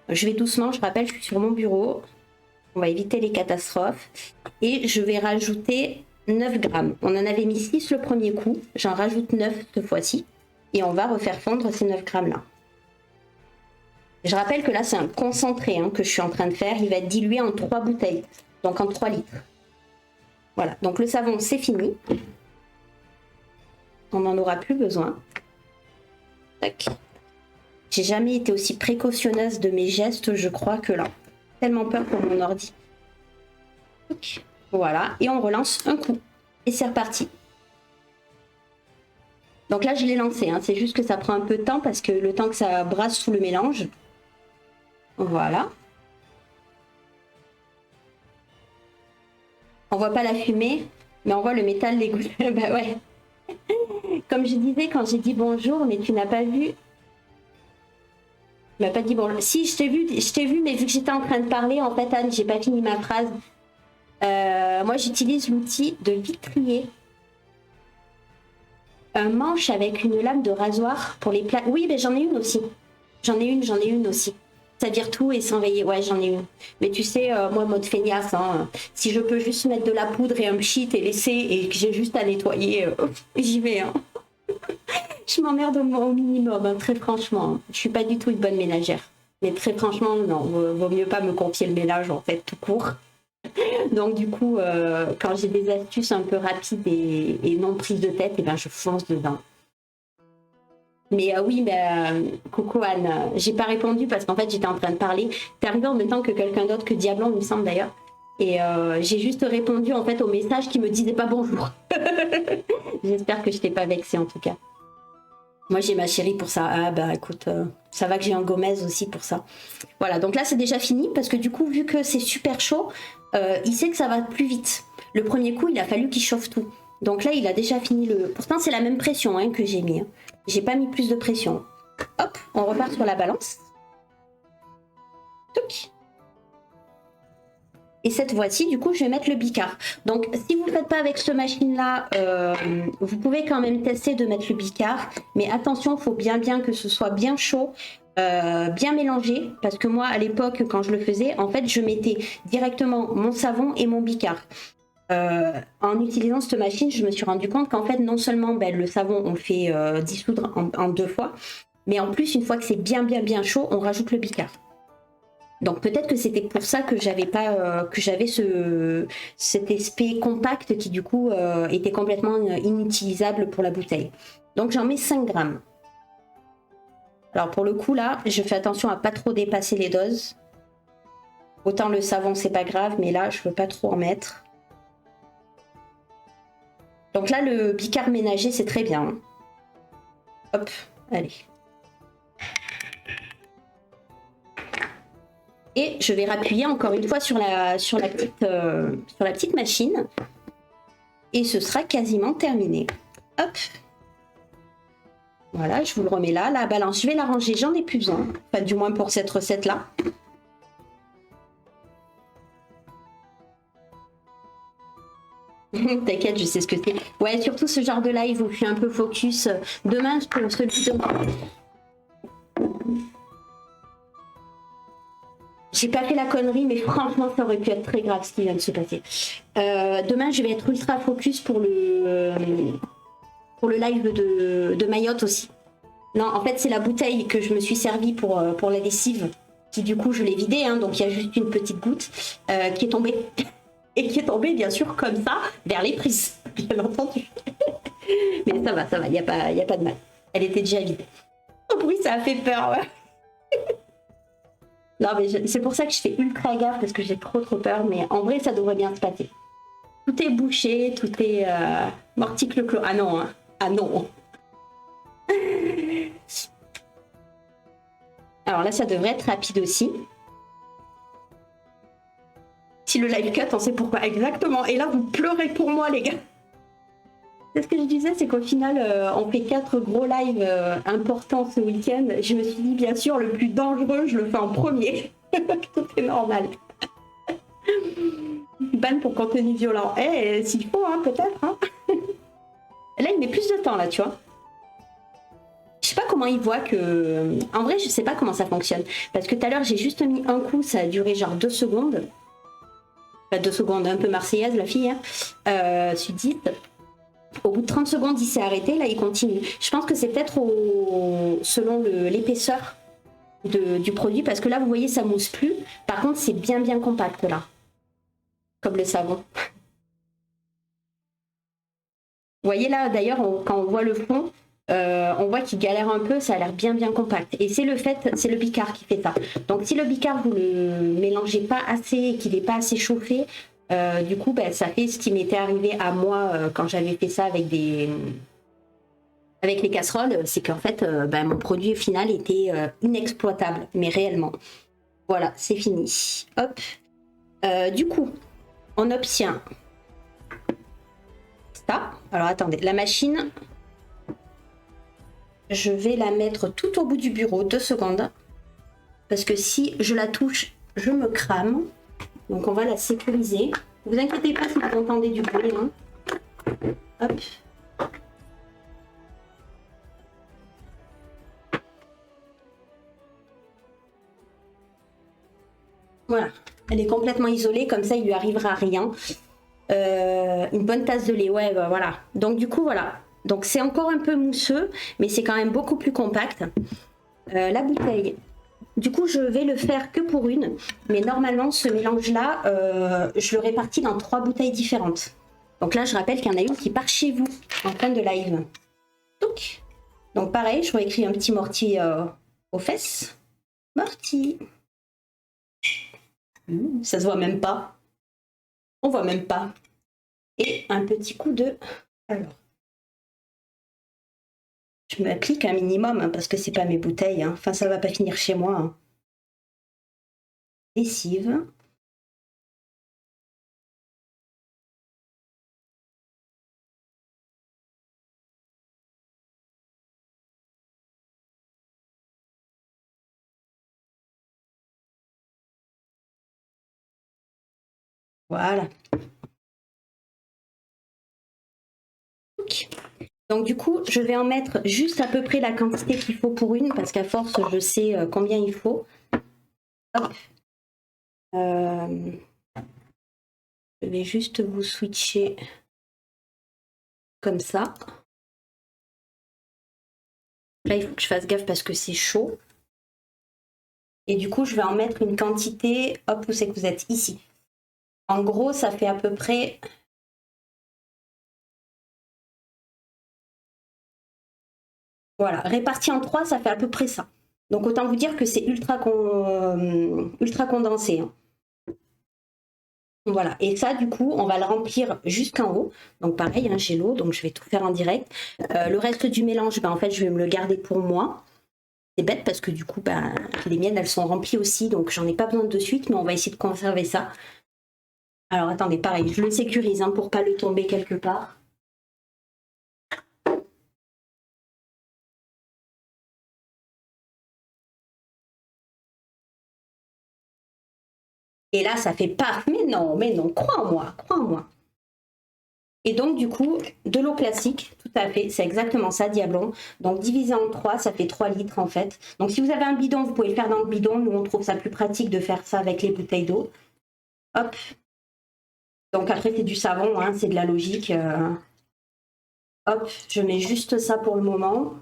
Je vais doucement. Je rappelle, je suis sur mon bureau. On va éviter les catastrophes. Et je vais rajouter 9 grammes. On en avait mis 6 le premier coup. J'en rajoute 9 cette fois-ci. Et on va refaire fondre ces 9 grammes-là. Je rappelle que là, c'est un concentré que je suis en train de faire. Il va être dilué en 3 bouteilles. Donc, en 3 litres. Voilà, donc le savon, c'est fini. On n'en aura plus besoin. Tac. J'ai jamais été aussi précautionneuse de mes gestes, je crois, que là. Tellement peur pour mon ordi. Tac. Voilà, et on relance un coup. Et c'est reparti. Donc là, je l'ai lancé. C'est juste que ça prend un peu de temps parce que le temps que ça brasse sous le mélange. Voilà. On voit pas la fumée, mais on voit le métal dégouler. Bah ouais. Comme je disais quand j'ai dit bonjour, mais tu n'as pas vu. Tu m'as pas dit bonjour. Si, je t'ai vu, mais vu que j'étais en train de parler, en fait, Anne, j'ai pas fini ma phrase. Moi, j'utilise l'outil de vitrier. Un manche avec une lame de rasoir pour les plats. Oui, mais j'en ai une aussi. J'en ai une aussi. C'est-à-dire tout et s'enveiller. Ouais, j'en ai une. Mais tu sais, moi, mode feignasse, si je peux juste mettre de la poudre et un pchit et laisser et que j'ai juste à nettoyer, j'y vais. Je m'emmerde au minimum, très franchement. Je suis pas du tout une bonne ménagère. Mais très franchement, non, vaut mieux pas me confier le ménage, en fait, tout court. Donc, du coup, quand j'ai des astuces un peu rapides et non prises de tête, je fonce dedans. Mais oui, mais coucou Anne, j'ai pas répondu parce qu'en fait j'étais en train de parler. T'es arrivé en même temps que quelqu'un d'autre, que Diablon, il me semble d'ailleurs. Et j'ai juste répondu en fait au message qui me disait pas bonjour. J'espère que je t'ai pas vexé en tout cas. Moi j'ai ma chérie pour ça. Ah bah écoute, ça va que j'ai un Gomez aussi pour ça. Voilà, donc là c'est déjà fini parce que du coup vu que c'est super chaud, il sait que ça va plus vite. Le premier coup il a fallu qu'il chauffe tout. Donc là il a déjà fini le... Pourtant c'est la même pression hein, que j'ai mis. Hein. J'ai pas mis plus de pression. Hop, on repart sur la balance. Touc. Et cette fois-ci, du coup, je vais mettre le bicard. Donc, si vous ne faites pas avec cette machine-là, vous pouvez quand même tester de mettre le bicard. Mais attention, il faut bien que ce soit bien chaud, bien mélangé. Parce que moi, à l'époque, quand je le faisais, en fait, je mettais directement mon savon et mon bicard. En utilisant cette machine, je me suis rendu compte qu'en fait, non seulement le savon, on le fait dissoudre en 2 fois, mais en plus, une fois que c'est bien chaud, on rajoute le bicard. Donc peut-être que c'était pour ça que j'avais pas que j'avais cet aspect compact qui du coup était complètement inutilisable pour la bouteille. Donc j'en mets 5 grammes. Alors pour le coup là, je fais attention à pas trop dépasser les doses. Autant le savon c'est pas grave, mais là je veux pas trop en mettre. Donc là le bicard ménager c'est très bien. Hop, allez. Et je vais rappuyer encore une fois sur la petite machine. Et ce sera quasiment terminé. Hop. Voilà, je vous le remets là. La balance, je vais la ranger, j'en ai plus besoin. Enfin, du moins pour cette recette-là. T'inquiète, je sais ce que c'est. Ouais, surtout ce genre de live où je suis un peu focus. Demain, pour celui de... J'ai pas fait la connerie, mais franchement, ça aurait pu être très grave ce qui vient de se passer. Demain, je vais être ultra focus pour le live de Mayotte aussi. Non, en fait, c'est la bouteille que je me suis servie pour la lessive, qui du coup, je l'ai vidée, hein, donc il y a juste une petite goutte qui est tombée. Et qui est tombée, bien sûr, comme ça, vers les prises, bien entendu. Mais ça va, il n'y a pas de mal. Elle était déjà vidée. Au bruit, ça a fait peur, ouais. Non, mais c'est pour ça que je fais ultra gaffe, parce que j'ai trop peur, mais en vrai, ça devrait bien se passer. Tout est bouché, tout est morticle clos. Ah non, hein. Ah non. Alors là, ça devrait être rapide aussi. Si le live cut, on sait pourquoi exactement. Et là, vous pleurez pour moi, les gars. C'est ce que je disais, c'est qu'au final, on fait 4 gros lives importants ce week-end. Je me suis dit, bien sûr, le plus dangereux, je le fais en premier. Tout est normal. Ban pour contenu violent. Eh, s'il faut, hein, peut-être. Hein. Là, il met plus de temps, là, tu vois. Je sais pas comment il voit que... En vrai, je sais pas comment ça fonctionne. Parce que tout à l'heure, j'ai juste mis un coup, ça a duré genre 2 secondes. Enfin, 2 secondes, un peu marseillaise, la fille. Hein. Sudiste. Au bout de 30 secondes, il s'est arrêté, là, il continue. Je pense que c'est peut-être selon l'épaisseur du produit, parce que là, vous voyez, ça mousse plus. Par contre, c'est bien compact, là. Comme le savon. Vous voyez, là, d'ailleurs, quand on voit le fond, on voit qu'il galère un peu, ça a l'air bien compact. Et c'est le bicard qui fait ça. Donc, si le bicard, vous le mélangez pas assez et qu'il n'est pas assez chauffé, du coup, ça fait ce qui m'était arrivé à moi quand j'avais fait ça avec les casseroles, c'est qu'en fait, mon produit final était inexploitable, mais réellement. Voilà, c'est fini. Hop. Du coup, on obtient ça. Alors, attendez, la machine, je vais la mettre tout au bout du bureau, 2 secondes. Parce que si je la touche, je me crame. Donc on va la sécuriser. Vous inquiétez pas si vous entendez du bruit. Hein. Hop. Voilà. Elle est complètement isolée, comme ça il lui arrivera rien. Une bonne tasse de lait, ouais, voilà. Donc du coup, voilà. Donc c'est encore un peu mousseux, mais c'est quand même beaucoup plus compact. La bouteille. Du coup, je vais le faire que pour une. Mais normalement, ce mélange-là, je le répartis dans 3 bouteilles différentes. Donc là, je rappelle qu'il y en a une qui part chez vous en fin de live. Donc, Donc pareil, je réécris un petit mortier aux fesses. Mortier. Ça se voit même pas. On voit même pas. Et un petit coup de... Alors, je m'applique un minimum hein, parce que c'est pas mes bouteilles. Hein. Enfin, ça va pas finir chez moi. Hein. Lessive. Voilà. Donc du coup, je vais en mettre juste à peu près la quantité qu'il faut pour une, parce qu'à force, je sais combien il faut. Hop. Je vais juste vous switcher comme ça. Là, il faut que je fasse gaffe parce que c'est chaud. Et du coup, je vais en mettre une quantité. Hop, où c'est que vous êtes? Ici. En gros, ça fait à peu près... Voilà, réparti en 3, ça fait à peu près ça. Donc autant vous dire que c'est ultra condensé. Hein. Voilà, et ça du coup, on va le remplir jusqu'en haut. Donc pareil, hein, j'ai l'eau, donc je vais tout faire en direct. Le reste du mélange, ben, en fait, je vais me le garder pour moi. C'est bête parce que du coup, ben, les miennes, elles sont remplies aussi, donc j'en ai pas besoin de suite, mais on va essayer de conserver ça. Alors attendez, pareil, je le sécurise hein, pour pas le tomber quelque part. Et là, ça fait paf, mais non, crois en moi, crois en moi. Et donc, du coup, de l'eau classique, tout à fait, c'est exactement ça, Diablon. Donc, divisé en 3, ça fait 3 litres en fait. Donc, si vous avez un bidon, vous pouvez le faire dans le bidon. Nous, on trouve ça plus pratique de faire ça avec les bouteilles d'eau. Hop. Donc, après, c'est du savon, hein, c'est de la logique. Hop, je mets juste ça pour le moment.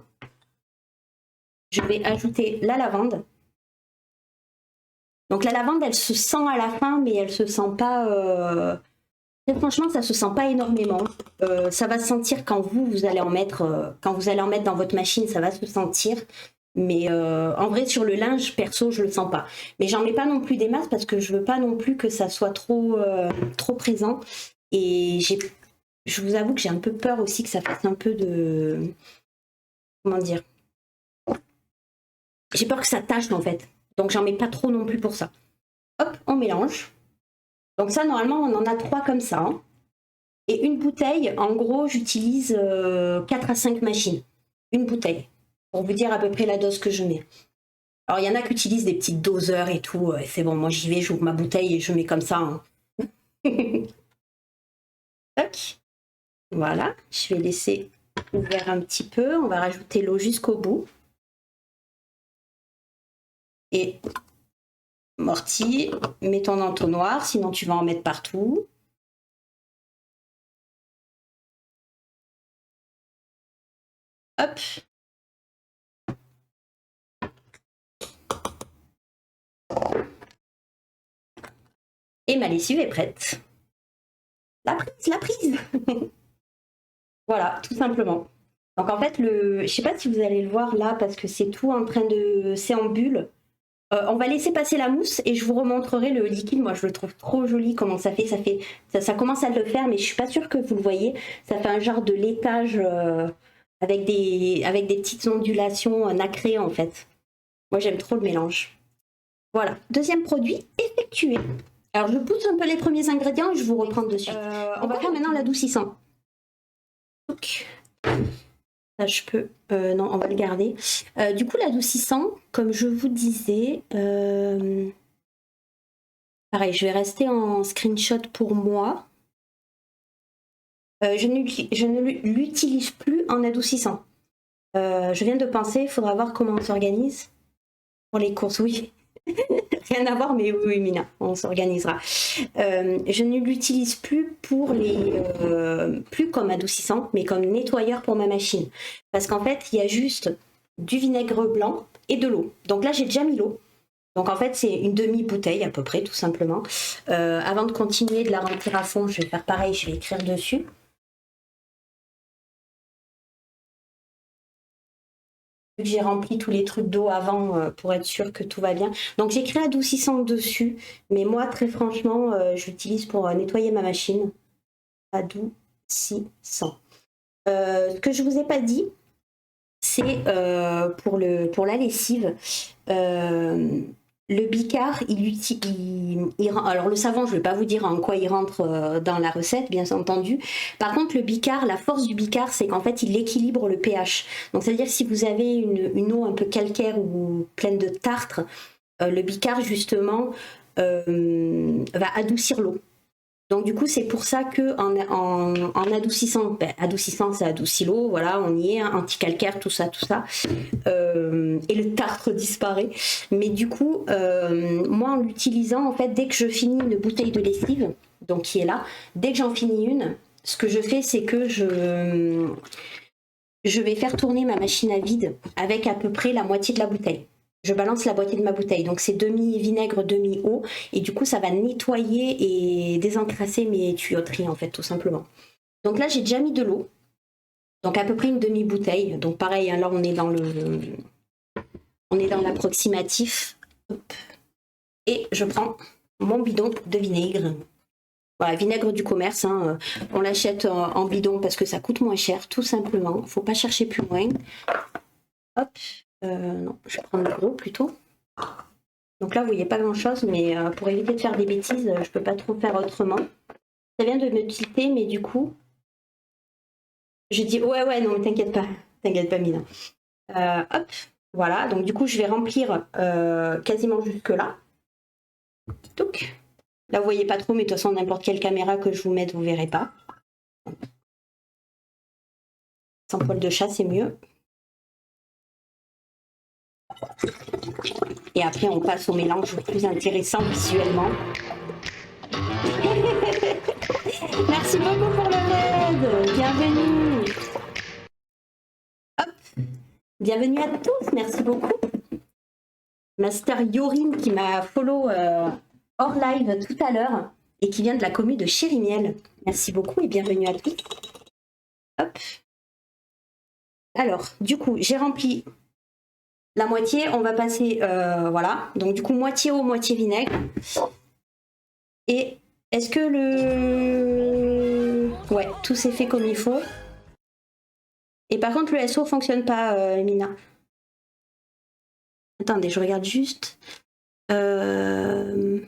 Je vais ajouter la lavande. Donc, la lavande, elle se sent à la fin, mais elle se sent pas... Franchement, ça se sent pas énormément. Ça va se sentir quand vous allez en mettre, quand vous allez en mettre dans votre machine, ça va se sentir. Mais en vrai, sur le linge, perso, je le sens pas. Mais j'en mets pas non plus des masses parce que je veux pas non plus que ça soit trop présent. Et je vous avoue que j'ai un peu peur aussi que ça fasse un peu de, comment dire. J'ai peur que ça tâche en fait. Donc j'en mets pas trop non plus pour ça. Hop, on mélange. Donc ça, normalement, on en a 3 comme ça. Hein. Et une bouteille, en gros, j'utilise 4 à 5 machines. Une bouteille, pour vous dire à peu près la dose que je mets. Alors, il y en a qui utilisent des petites doseurs et tout. C'est bon, moi j'y vais, j'ouvre ma bouteille et je mets comme ça. Hein. Tac. Voilà, je vais laisser ouvert un petit peu. On va rajouter l'eau jusqu'au bout. Et mortier, mets ton entonnoir, sinon tu vas en mettre partout. Hop. Et ma lessive est prête. La prise. Voilà, tout simplement. Donc en fait, je sais pas si vous allez le voir là parce que c'est tout en train de... C'est en bulle. On va laisser passer la mousse et je vous remontrerai le liquide. Moi, je le trouve trop joli comment ça fait. Ça commence à le faire, mais je suis pas sûre que vous le voyez. Ça fait un genre de laitage avec des petites ondulations nacrées en fait. Moi, j'aime trop le mélange. Voilà, deuxième produit effectué. Alors, je pousse un peu les premiers ingrédients et je vous reprends dessus. On va faire maintenant l'adoucissant. Ça, je peux... non, on va le garder. Du coup, l'adoucissant, comme je vous disais... pareil, je vais rester en screenshot pour moi. Je ne l'utilise plus en adoucissant. Je viens de penser, il faudra voir comment on s'organise. Pour les courses, oui. Rien à voir, mais oui, Mina, on s'organisera. Je ne l'utilise plus pour plus comme adoucissant, mais comme nettoyeur pour ma machine. Parce qu'en fait, il y a juste du vinaigre blanc et de l'eau. Donc là, j'ai déjà mis l'eau. Donc en fait, c'est une demi-bouteille à peu près, tout simplement. Avant de continuer de la remplir à fond, je vais faire pareil, je vais écrire dessus. vu que j'ai rempli tous les trucs d'eau avant pour être sûr que tout va bien. Donc j'écris adoucissant dessus, mais moi très franchement je l'utilise pour nettoyer ma machine. Adoucissant. Ce que je vous ai pas dit, c'est pour la lessive. Le bicard, alors le savon, je ne vais pas vous dire en quoi il rentre dans la recette, bien entendu. Par contre, le bicard, la force du bicard, c'est qu'en fait, il équilibre le pH. Donc, c'est-à-dire si vous avez une eau un peu calcaire ou pleine de tartre, le bicard, justement, va adoucir l'eau. Donc du coup, c'est pour ça que en adoucissant, adoucissant, ça adoucit l'eau, voilà, on y est, hein, anti-calcaire, tout ça, et le tartre disparaît. Mais du coup, moi, en l'utilisant, en fait, dès que je finis une bouteille de lessive, donc qui est là, dès que j'en finis une, ce que je fais, c'est que je vais faire tourner ma machine à vide avec à peu près la moitié de la bouteille. Je balance la moitié de ma bouteille, donc c'est demi-vinaigre, demi-eau, et du coup ça va nettoyer et désencrasser mes tuyauteries en fait, tout simplement. Donc là j'ai déjà mis de l'eau, donc à peu près une demi-bouteille, donc pareil, hein, là on est dans l'approximatif, et je prends mon bidon de vinaigre. Voilà, vinaigre du commerce, hein, on l'achète en bidon parce que ça coûte moins cher, tout simplement, faut pas chercher plus loin. Hop. Non, je vais prendre le gros plutôt. Donc là, vous voyez pas grand chose, mais pour éviter de faire des bêtises, je peux pas trop faire autrement. Ça vient de me tilter, mais du coup, je dis ouais, non, t'inquiète pas, Mina. Hop, voilà. Donc du coup, je vais remplir quasiment jusque là. Donc, là, vous voyez pas trop, mais de toute façon, n'importe quelle caméra que je vous mette, vous verrez pas. Sans poil de chat, c'est mieux. Et après, on passe au mélange le plus intéressant visuellement. Merci beaucoup pour le raid. Bienvenue. Hop. Bienvenue à tous. Merci beaucoup. Master Yorin qui m'a follow hors live tout à l'heure et qui vient de la commune de Chérimiel. Merci beaucoup et bienvenue à tous. Hop. Alors, du coup, j'ai rempli la moitié, on va passer, voilà, donc du coup moitié eau, moitié vinaigre. Et est-ce que ouais, tout s'est fait comme il faut. Et par contre, le SO fonctionne pas, Mina. Attendez, je regarde juste. Ouais,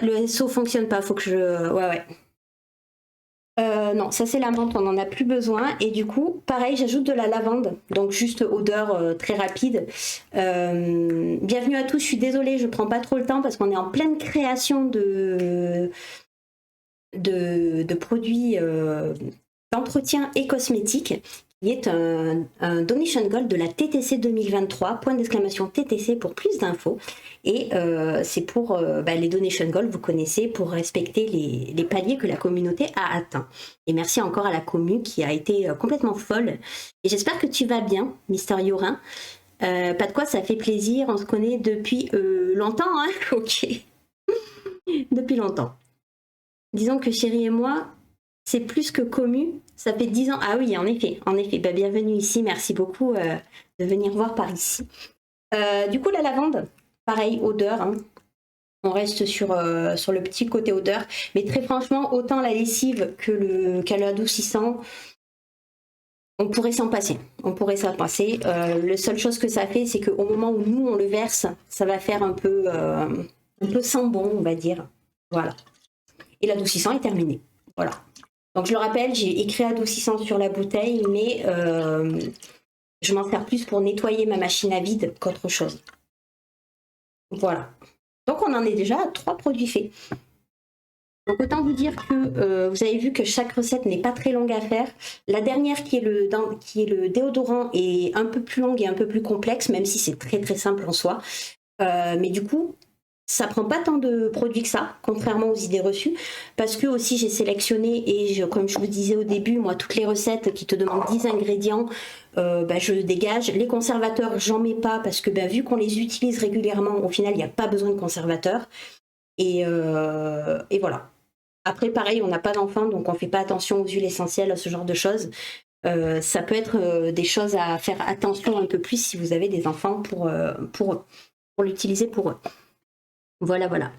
le SO fonctionne pas, faut que je... Ouais. Non, ça c'est la menthe, on n'en a plus besoin. Et du coup, pareil, j'ajoute de la lavande, donc juste odeur très rapide. Bienvenue à tous, je suis désolée, je prends pas trop le temps parce qu'on est en pleine création de produits d'entretien et cosmétiques, qui est un Donation Gold de la TTC 2023, point d'exclamation TTC pour plus d'infos. Et c'est pour les Donation Gold, vous connaissez, pour respecter les paliers que la communauté a atteints. Et merci encore à la commu qui a été complètement folle. Et j'espère que tu vas bien, Mister Yorin. Pas de quoi, ça fait plaisir, on se connaît depuis longtemps, hein. Ok. Depuis longtemps. Disons que Chérie et moi, c'est plus que commu, ça fait 10 ans. Ah oui, en effet. Bah, bienvenue ici, merci beaucoup de venir voir par ici. Du coup, la lavande, pareil, odeur. Hein. On reste sur le petit côté odeur. Mais très franchement, autant la lessive que l'adoucissant, on pourrait s'en passer. La seule chose que ça fait, c'est qu'au moment où nous, on le verse, ça va faire un peu sans bon, on va dire. Voilà. Et l'adoucissant est terminé. Voilà. Donc je le rappelle, j'ai écrit adoucissant sur la bouteille, mais je m'en sers plus pour nettoyer ma machine à vide qu'autre chose. Voilà. Donc on en est déjà à 3 produits faits. Donc autant vous dire que vous avez vu que chaque recette n'est pas très longue à faire. La dernière qui est le déodorant est un peu plus longue et un peu plus complexe, même si c'est très très simple en soi. Mais du coup, ça prend pas tant de produits que ça, contrairement aux idées reçues, parce que aussi j'ai sélectionné, et comme je vous disais au début, moi toutes les recettes qui te demandent 10 ingrédients, je dégage. Les conservateurs, j'en mets pas, parce que vu qu'on les utilise régulièrement, au final il n'y a pas besoin de conservateurs. Et voilà. Après, pareil, on n'a pas d'enfants, donc on fait pas attention aux huiles essentielles, à ce genre de choses. Ça peut être des choses à faire attention un peu plus si vous avez des enfants pour l'utiliser pour eux. Voilà, voilà.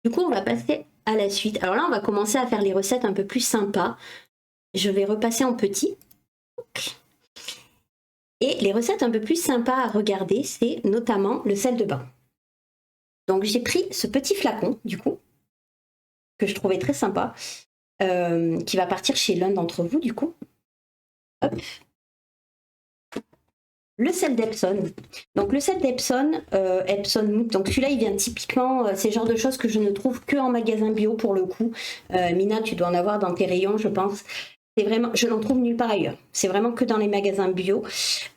Du coup, on va passer à la suite. Alors là, on va commencer à faire les recettes un peu plus sympas. Je vais repasser en petit. Et les recettes un peu plus sympas à regarder, c'est notamment le sel de bain. Donc j'ai pris ce petit flacon, du coup, que je trouvais très sympa, qui va partir chez l'un d'entre vous, du coup. Hop. Le sel d'Epsom. Donc le sel d'Epsom, Epsom, donc celui-là il vient typiquement, c'est le genre de choses que je ne trouve que en magasin bio pour le coup. Mina, tu dois en avoir dans tes rayons, je pense. C'est vraiment, je n'en trouve nulle part ailleurs. C'est vraiment que dans les magasins bio.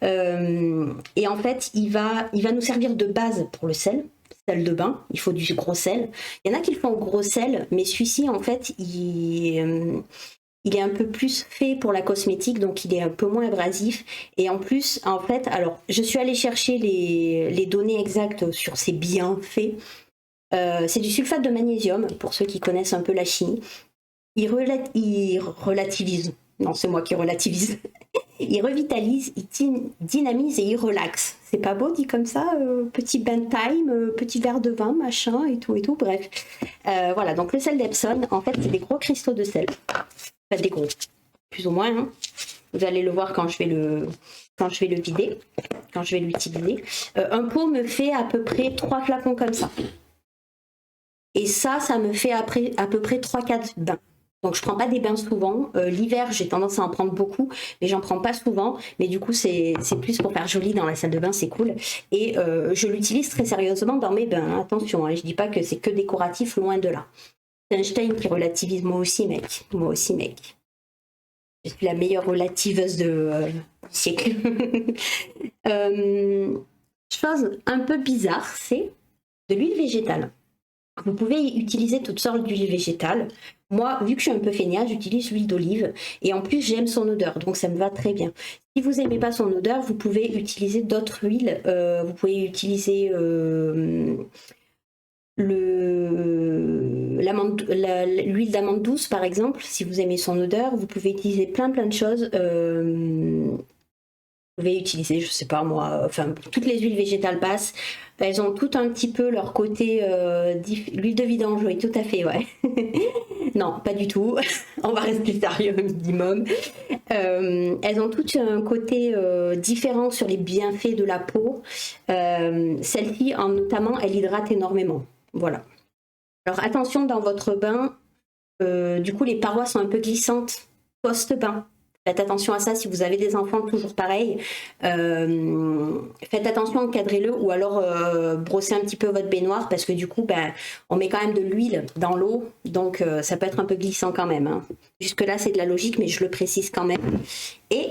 Et en fait, il va nous servir de base pour le sel de bain. Il faut du gros sel. Il y en a qui le font au gros sel, mais celui-ci, en fait, il est un peu plus fait pour la cosmétique, donc il est un peu moins abrasif. Et en plus, en fait, alors, je suis allée chercher les données exactes sur ces bienfaits. C'est du sulfate de magnésium, pour ceux qui connaissent un peu la chimie. Il relativise. Non, c'est moi qui relativise. Il revitalise, il dynamise et il relaxe. C'est pas beau dit comme ça, petit bedtime, petit verre de vin, machin, et tout, bref. Voilà, donc le sel d'Epsom, en fait, c'est des gros cristaux de sel. Enfin, des gros, plus ou moins. Hein. Vous allez le voir quand je vais le vider, quand je vais l'utiliser. Un pot me fait à peu près 3 flacons comme ça. Et ça me fait à peu près 3-4 bains. Donc je prends pas des bains souvent. L'hiver, j'ai tendance à en prendre beaucoup, mais j'en prends pas souvent. Mais du coup, c'est plus pour faire joli dans la salle de bain, c'est cool. Et je l'utilise très sérieusement dans mes bains. Attention, hein, je dis pas que c'est que décoratif, loin de là. C'est Einstein qui relativise, moi aussi, mec. Moi aussi, mec. Je suis la meilleure relativeuse du siècle. Chose un peu bizarre, c'est de l'huile végétale. Vous pouvez utiliser toutes sortes d'huiles végétales. Moi, vu que je suis un peu feignasse, j'utilise l'huile d'olive. Et en plus, j'aime son odeur, donc ça me va très bien. Si vous n'aimez pas son odeur, vous pouvez utiliser d'autres huiles. Vous pouvez utiliser l'huile d'amande douce, par exemple. Si vous aimez son odeur, vous pouvez utiliser plein de choses. Vous pouvez utiliser, je sais pas moi, enfin toutes les huiles végétales passent. Elles ont tout un petit peu leur côté. L'huile de vidange, oui, tout à fait, ouais. Non, pas du tout. On va rester sérieux un minimum. Elles ont tout un côté différent sur les bienfaits de la peau. Celle-ci, notamment, elle hydrate énormément. Voilà. Alors attention dans votre bain. Du coup, les parois sont un peu glissantes post-bain. Faites attention à ça si vous avez des enfants, toujours pareil. Faites attention, encadrez-le ou alors brossez un petit peu votre baignoire parce que du coup, on met quand même de l'huile dans l'eau, donc ça peut être un peu glissant quand même. Hein. Jusque-là, c'est de la logique, mais je le précise quand même. Et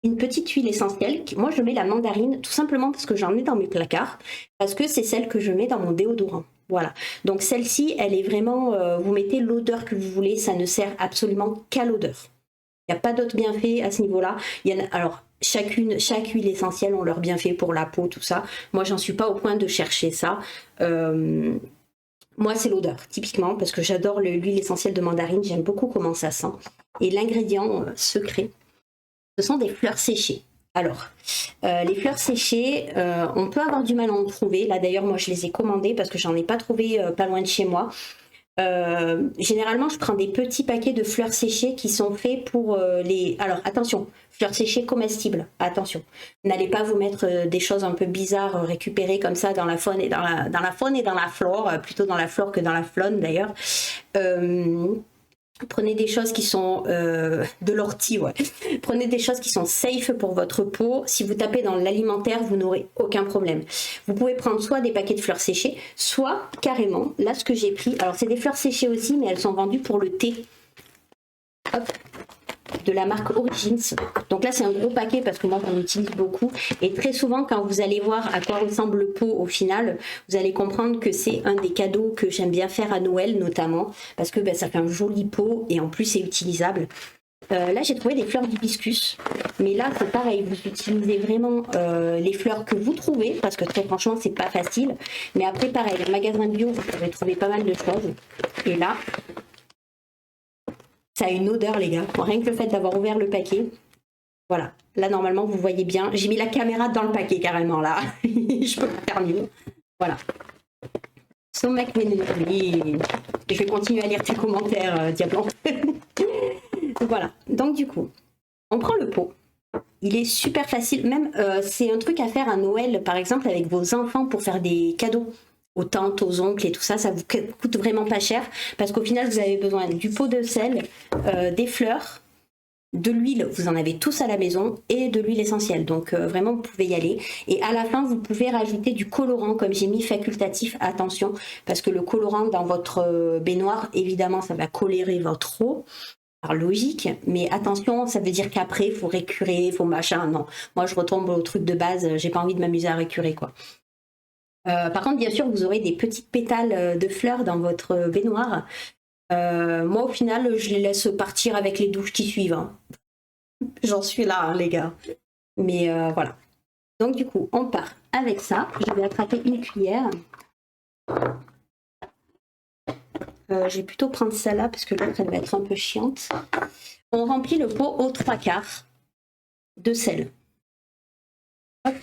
une petite huile essentielle, moi je mets la mandarine tout simplement parce que j'en ai dans mes placards, parce que c'est celle que je mets dans mon déodorant. Voilà, donc celle-ci, elle est vraiment, vous mettez l'odeur que vous voulez, ça ne sert absolument qu'à l'odeur. Il n'y a pas d'autres bienfaits à ce niveau-là. Alors, chaque huile essentielle ont leur bienfait pour la peau, tout ça. Moi, j'en suis pas au point de chercher ça. Moi, c'est l'odeur, typiquement, parce que j'adore l'huile essentielle de mandarine. J'aime beaucoup comment ça sent. Et l'ingrédient secret, ce sont des fleurs séchées. Alors, les fleurs séchées, on peut avoir du mal à en trouver. Là, d'ailleurs, moi, je les ai commandées parce que j'en ai pas trouvé pas loin de chez moi. Généralement, je prends des petits paquets de fleurs séchées qui sont faits pour les... Alors, attention, fleurs séchées comestibles, attention. N'allez pas vous mettre des choses un peu bizarres récupérées comme ça dans la faune et dans la faune et dans la flore, plutôt dans la flore que dans la faune d'ailleurs. Prenez des choses qui sont de l'ortie, ouais. Prenez des choses qui sont safe pour votre peau. Si vous tapez dans l'alimentaire, vous n'aurez aucun problème. Vous pouvez prendre soit des paquets de fleurs séchées, soit carrément, là ce que j'ai pris, alors c'est des fleurs séchées aussi, mais elles sont vendues pour le thé. Hop, de la marque Origins. Donc là c'est un gros paquet parce que moi j'en utilise beaucoup et très souvent quand vous allez voir à quoi ressemble le pot au final, vous allez comprendre que c'est un des cadeaux que j'aime bien faire à Noël notamment parce que ça fait un joli pot et en plus c'est utilisable. Là, j'ai trouvé des fleurs d'hibiscus. Mais là, c'est pareil, vous utilisez vraiment les fleurs que vous trouvez, parce que très franchement, c'est pas facile. Mais après, pareil, le magasin bio, vous pourrez trouver pas mal de choses. Et là, ça a une odeur, les gars. Rien que le fait d'avoir ouvert le paquet. Voilà. Là, normalement, vous voyez bien. J'ai mis la caméra dans le paquet, carrément, là. Je peux pas faire mieux. Voilà. So mec, je vais continuer à lire tes commentaires, Diablo. Voilà. Donc, du coup, on prend le pot. Il est super facile. Même, c'est un truc à faire à Noël, par exemple, avec vos enfants pour faire des cadeaux aux tantes, aux oncles et tout ça. Ça vous coûte vraiment pas cher parce qu'au final, vous avez besoin du pot de sel, des fleurs, de l'huile, vous en avez tous à la maison, et de l'huile essentielle. Donc vraiment, vous pouvez y aller. Et à la fin, vous pouvez rajouter du colorant, comme j'ai mis facultatif. Attention, parce que le colorant dans votre baignoire, évidemment, ça va colorer votre eau. Par logique, mais attention, ça veut dire qu'après, il faut récurer, il faut machin. Non, moi, je retombe au truc de base. J'ai pas envie de m'amuser à récurer, quoi. Par contre, bien sûr, vous aurez des petites pétales de fleurs dans votre baignoire. Moi, au final, je les laisse partir avec les douches qui suivent. Hein. J'en suis là, hein, les gars. Mais voilà. Donc, du coup, on part avec ça. Je vais attraper une cuillère. Je vais plutôt prendre celle-là parce que l'autre, elle va être un peu chiante. On remplit le pot aux 3/4 de sel. Hop.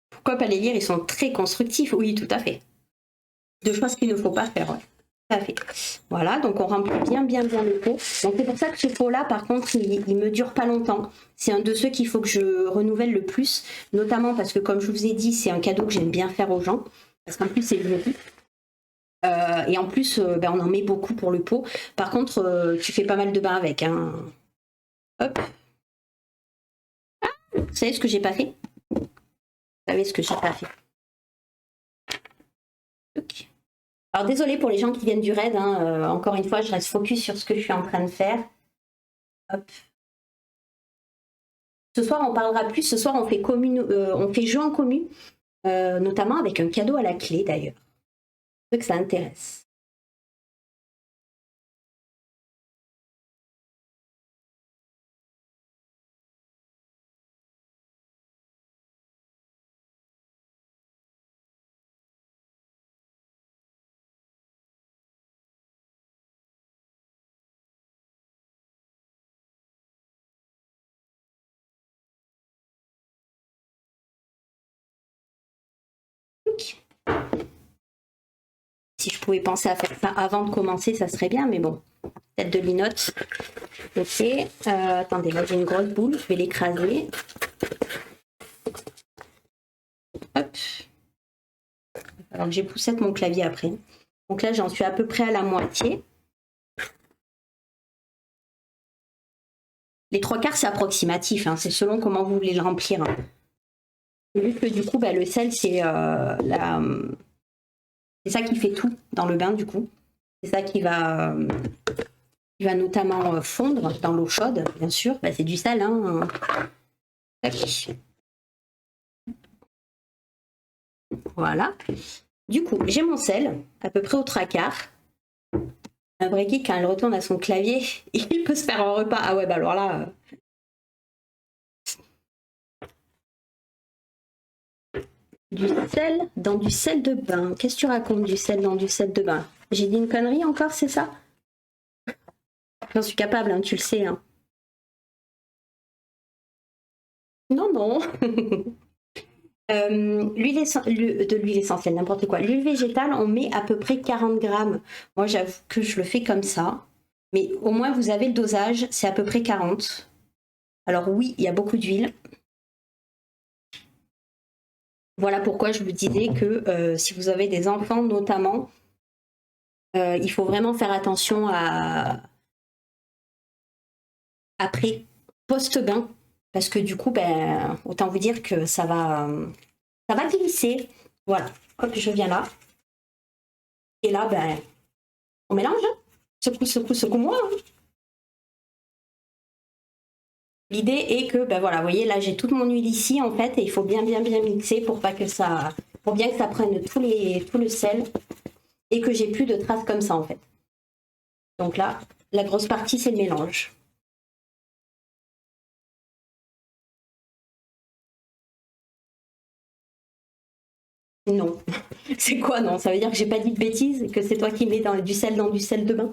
Pourquoi pas les lire? Ils sont très constructifs. Oui, tout à fait. Deux choses qu'il ne faut pas faire. Ouais. Tout à fait. Voilà, donc on remplit bien le pot. Donc c'est pour ça que ce pot-là, par contre, il me dure pas longtemps. C'est un de ceux qu'il faut que je renouvelle le plus, notamment parce que, comme je vous ai dit, c'est un cadeau que j'aime bien faire aux gens, parce qu'en plus c'est joli. Et en plus, on en met beaucoup pour le pot. Par contre, tu fais pas mal de bains avec. Hein. Hop. Ah, vous savez ce que j'ai pas fait? Vous savez ce que j'ai pas fait? Ok. Alors désolé pour les gens qui viennent du raid, hein, encore une fois, je reste focus sur ce que je suis en train de faire. Hop. Ce soir, on parlera plus. Ce soir, on fait jeu en commun, notamment avec un cadeau à la clé d'ailleurs. Je veux que ça intéresse. Si je pouvais penser à faire ça avant de commencer, ça serait bien, mais bon, peut-être de l'inote. Ok, attendez, là j'ai une grosse boule, je vais l'écraser. Hop. Alors que j'ai poussé mon clavier après. Donc là, j'en suis à peu près à la moitié. Les 3/4, c'est approximatif, hein, c'est selon comment vous voulez le remplir. Hein. Juste que du coup, le sel, c'est c'est ça qui fait tout dans le bain, du coup. C'est ça qui va notamment fondre dans l'eau chaude, bien sûr. C'est du sel. Hein. Voilà. Du coup, j'ai mon sel, à peu près aux 3/4. Un vrai geek, quand elle retourne à son clavier, il peut se faire un repas. Ah ouais, alors là... Du sel dans du sel de bain. Qu'est-ce que tu racontes, du sel dans du sel de bain? J'ai dit une connerie encore, c'est ça? J'en suis capable, hein, tu le sais. Hein. Non, non. De l'huile essentielle, n'importe quoi. L'huile végétale, on met à peu près 40 grammes. Moi, j'avoue que je le fais comme ça. Mais au moins, vous avez le dosage, c'est à peu près 40. Alors oui, il y a beaucoup d'huile. Voilà pourquoi je vous disais que si vous avez des enfants notamment, il faut vraiment faire attention à après, post-bain, parce que du coup, autant vous dire que ça va glisser. Voilà, hop, je viens là. Et là, on mélange. Secoue-moi. Hein. L'idée est que, voilà, vous voyez, là, j'ai toute mon huile ici, en fait, et il faut bien mixer pour bien que ça prenne tout le sel. et que j'ai plus de traces comme ça en fait. Donc là, la grosse partie, c'est le mélange. Non. C'est quoi non? Ça veut dire que j'ai pas dit de bêtises et que c'est toi qui mets du sel dans du sel de bain?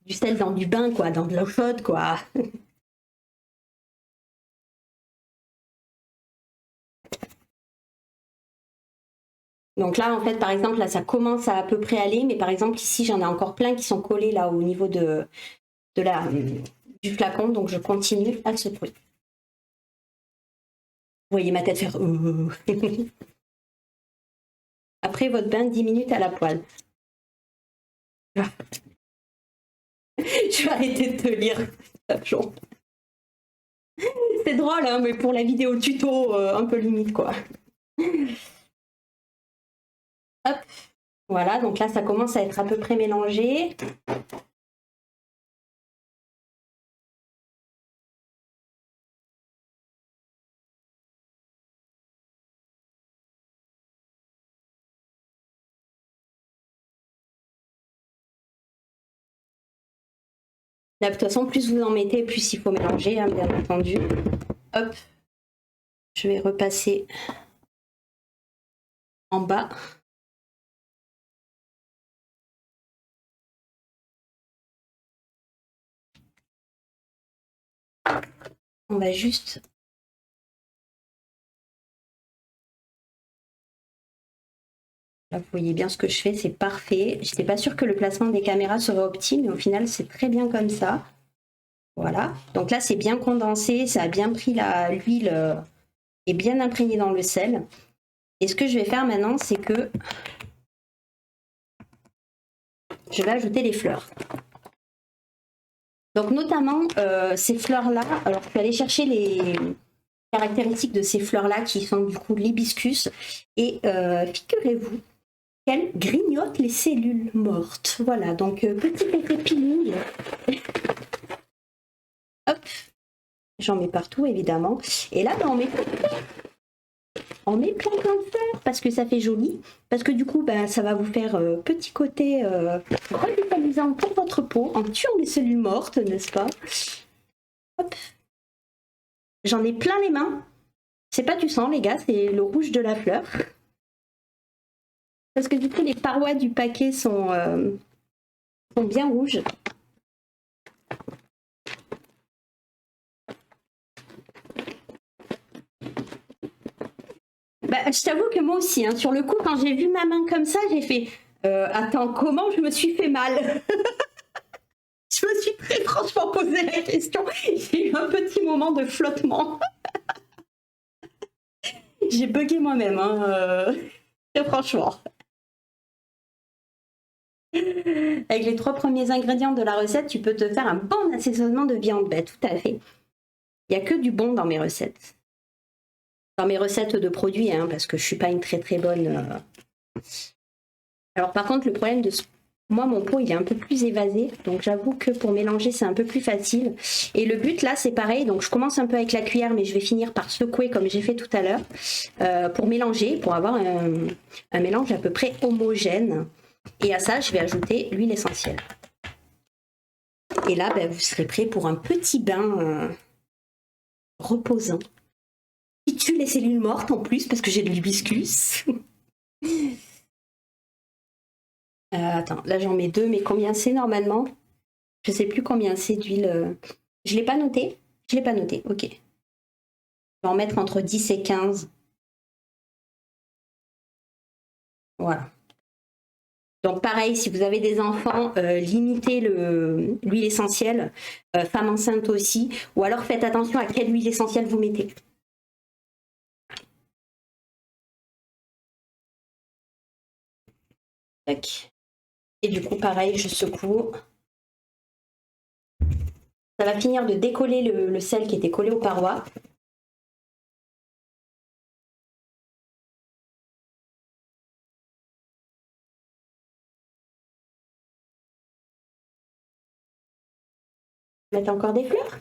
Du sel dans du bain, quoi, dans de l'eau chaude, quoi. Donc là, en fait, par exemple, là, ça commence à peu près aller, mais par exemple, ici, j'en ai encore plein qui sont collés là au niveau du flacon, donc je continue à secouer. Vous voyez ma tête faire... Après votre bain, 10 minutes à la poêle. Je vais arrêter de te lire. C'est drôle, hein, mais pour la vidéo tuto, un peu limite, quoi. Hop, voilà, donc là, ça commence à être à peu près mélangé. Là, de toute façon, plus vous en mettez, plus il faut mélanger, hein, bien entendu. Hop, je vais repasser en bas. On va juste... Là, vous voyez bien ce que je fais, c'est parfait. Je n'étais pas sûre que le placement des caméras serait optique, mais au final, c'est très bien comme ça. Voilà. Donc là, c'est bien condensé, ça a bien pris l'huile et bien imprégné dans le sel. Et ce que je vais faire maintenant, c'est que je vais ajouter les fleurs. Donc notamment, ces fleurs-là, alors je vais aller chercher les caractéristiques de ces fleurs-là qui sont du coup l'hibiscus. Et figurez-vous qu'elles grignotent les cellules mortes. Voilà, donc petit effet peeling. Hop, j'en mets partout évidemment. Et là, ben, on met plein de fleurs parce que ça fait joli. Parce que du coup, ben, ça va vous faire petit côté revitalisant pour votre peau en tuant les cellules mortes, n'est-ce pas? Hop. J'en ai plein les mains. C'est pas du sang, les gars, c'est le rouge de la fleur. Parce que du coup, les parois du paquet sont bien rouges. Bah, je t'avoue que moi aussi, hein, sur le coup, quand j'ai vu ma main comme ça, j'ai fait attends, comment je me suis fait mal? Je me suis très franchement posé la question. J'ai eu un petit moment de flottement. J'ai bugué moi-même, hein, très franchement. Avec les 3 premiers ingrédients de la recette, tu peux te faire un bon assaisonnement de viande. Bah, tout à fait. Il n'y a que du bon dans mes recettes. Dans mes recettes de produits, hein, parce que je ne suis pas une très très bonne... Alors par contre, le problème de... Moi, mon pot, il est un peu plus évasé. Donc j'avoue que pour mélanger, c'est un peu plus facile. Et le but, là, c'est pareil. Donc je commence un peu avec la cuillère, mais je vais finir par secouer comme j'ai fait tout à l'heure. Pour mélanger, pour avoir un mélange à peu près homogène. Et à ça, je vais ajouter l'huile essentielle. Et là, ben, vous serez prêt pour un petit bain reposant. Qui tue les cellules mortes en plus, parce que j'ai de l'hibiscus. Attends, là j'en mets 2, mais combien c'est normalement? Je sais plus combien c'est d'huile. Je l'ai pas noté? Je l'ai pas noté, ok. Je vais en mettre entre 10 et 15. Voilà. Donc pareil, si vous avez des enfants, limitez l'huile essentielle, femme enceinte aussi, ou alors faites attention à quelle huile essentielle vous mettez. Tac. Et du coup, pareil, je secoue. Ça va finir de décoller le sel qui était collé aux parois. Mettre encore des fleurs.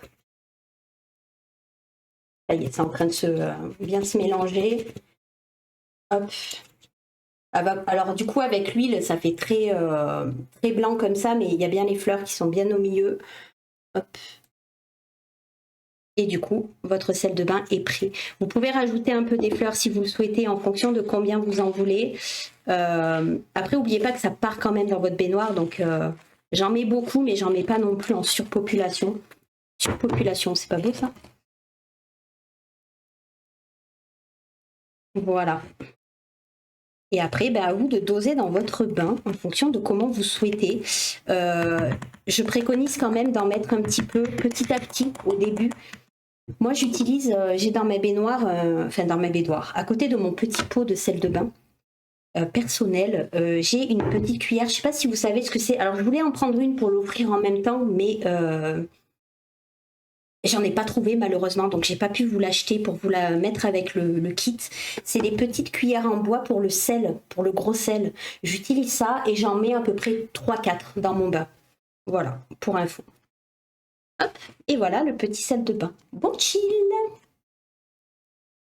Ça y est, c'est en train de bien se mélanger. Hop. Alors du coup avec l'huile ça fait très blanc comme ça, mais il y a bien les fleurs qui sont bien au milieu. Hop. Et du coup votre sel de bain est prêt. Vous pouvez rajouter un peu des fleurs si vous le souhaitez en fonction de combien vous en voulez. Après n'oubliez pas que ça part quand même dans votre baignoire, donc j'en mets beaucoup mais j'en mets pas non plus en surpopulation. Surpopulation, c'est pas beau ça? Voilà. Et après, à vous de doser dans votre bain en fonction de comment vous souhaitez. Je préconise quand même d'en mettre un petit peu petit à petit au début. Moi, j'utilise, j'ai dans ma baignoire, dans ma baignoire, à côté de mon petit pot de sel de bain personnel, j'ai une petite cuillère. Je ne sais pas si vous savez ce que c'est. Alors, je voulais en prendre une pour l'offrir en même temps, mais j'en ai pas trouvé malheureusement, donc j'ai pas pu vous l'acheter pour vous la mettre avec le kit. C'est des petites cuillères en bois pour le sel, pour le gros sel. J'utilise ça et j'en mets à peu près 3-4 dans mon bain. Voilà, pour info. Hop, et voilà le petit sel de bain. Bon chill.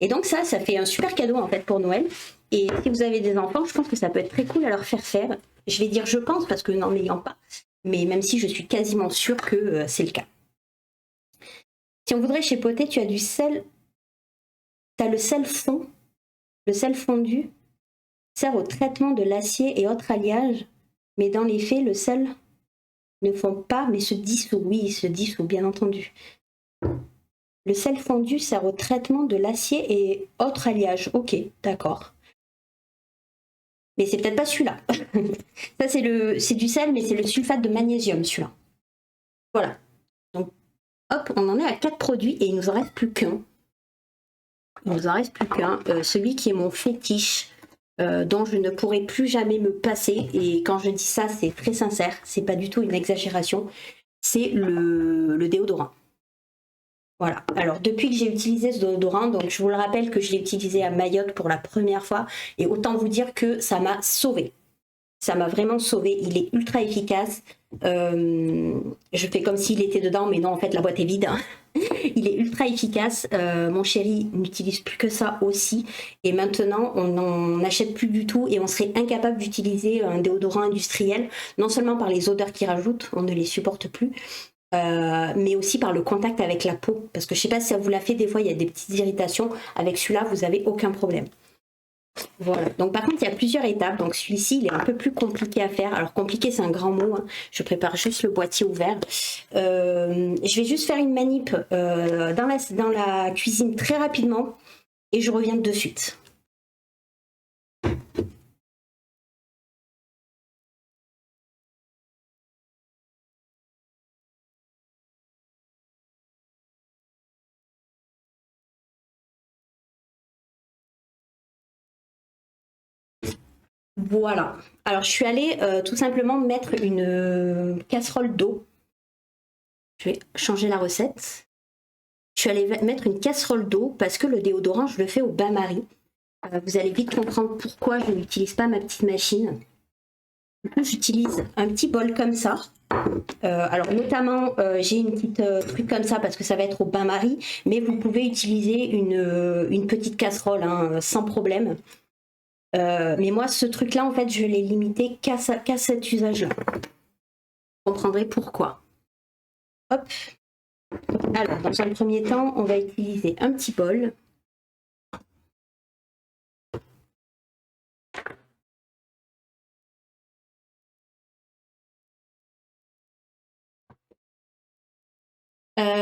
Et donc ça fait un super cadeau en fait pour Noël. Et si vous avez des enfants, je pense que ça peut être très cool à leur faire faire. Je vais dire je pense parce que n'en ayant pas. Mais même si je suis quasiment sûre que c'est le cas. Si on voudrait chipoter, tu as du sel. Tu as le sel fond. Le sel fondu sert au traitement de l'acier et autres alliages. Mais dans les faits, le sel ne fond pas, mais se dissout. Oui, il se dissout, bien entendu. Le sel fondu sert au traitement de l'acier et autres alliages. Ok, d'accord. Mais c'est peut-être pas celui-là. Ça, c'est du sel, mais c'est le sulfate de magnésium, celui-là. Voilà. Donc, hop, on en est à 4 produits et il nous en reste plus qu'un. Il nous en reste plus qu'un. Celui qui est mon fétiche, dont je ne pourrai plus jamais me passer. Et quand je dis ça, c'est très sincère. C'est pas du tout une exagération. C'est le déodorant. Voilà. Alors, depuis que j'ai utilisé ce déodorant, donc je vous le rappelle que je l'ai utilisé à Mayotte pour la première fois. Et autant vous dire que ça m'a sauvée. Ça m'a vraiment sauvée. Il est ultra efficace. Je fais comme s'il était dedans, mais non, en fait, la boîte est vide. Hein. Il est ultra efficace. Mon chéri n'utilise plus que ça aussi. Et maintenant, on n'en achète plus du tout et on serait incapable d'utiliser un déodorant industriel, non seulement par les odeurs qu'il rajoute, on ne les supporte plus, mais aussi par le contact avec la peau. Parce que je ne sais pas si ça vous l'a fait, des fois, il y a des petites irritations. Avec celui-là, vous n'avez aucun problème. Voilà. Donc par contre il y a plusieurs étapes, donc celui-ci il est un peu plus compliqué à faire. Alors compliqué c'est un grand mot, hein. Je prépare juste le boîtier ouvert. Je vais juste faire une manip dans la cuisine très rapidement et je reviens de suite. Voilà. Alors je suis allée tout simplement mettre une casserole d'eau. Je vais changer la recette. Je suis allée mettre une casserole d'eau parce que le déodorant, je le fais au bain-marie. Vous allez vite comprendre pourquoi je n'utilise pas ma petite machine. Du coup, j'utilise un petit bol comme ça. Alors notamment, j'ai une petite truc comme ça parce que ça va être au bain-marie, mais vous pouvez utiliser une petite casserole hein, sans problème. Mais moi, ce truc-là, en fait, je l'ai limité qu'à cet usage-là. Vous comprendrez pourquoi. Hop. Alors, dans un premier temps, on va utiliser un petit bol.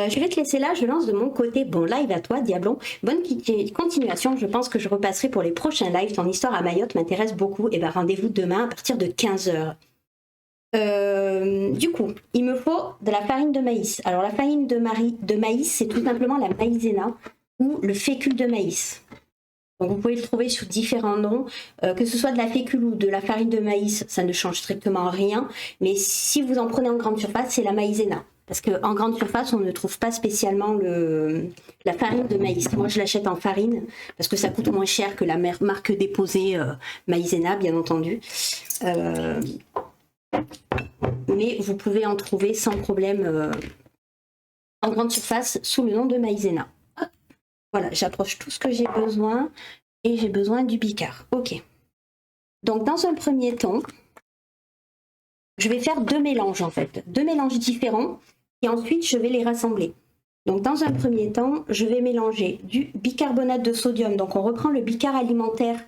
Je vais te laisser là, je lance de mon côté. Bon live à toi, Diablon. Bonne continuation, je pense que je repasserai pour les prochains lives. Ton histoire à Mayotte m'intéresse beaucoup. Et rendez-vous demain à partir de 15h. Du coup, il me faut de la farine de maïs. Alors la farine de maïs, c'est tout simplement la maïzena ou le fécule de maïs. Donc vous pouvez le trouver sous différents noms, que ce soit de la fécule ou de la farine de maïs, ça ne change strictement rien. Mais si vous en prenez en grande surface, c'est la maïzena. Parce qu'en grande surface, on ne trouve pas spécialement la farine de maïs. Moi, je l'achète en farine parce que ça coûte moins cher que la marque déposée Maïzena, bien entendu. Mais vous pouvez en trouver sans problème en grande surface sous le nom de Maïzena. Hop. Voilà, j'approche tout ce que j'ai besoin et j'ai besoin du bicard. Ok. Donc dans un premier temps, je vais faire deux mélanges en fait, deux mélanges différents et ensuite je vais les rassembler. Donc dans un premier temps, je vais mélanger du bicarbonate de sodium. Donc on reprend le bicar alimentaire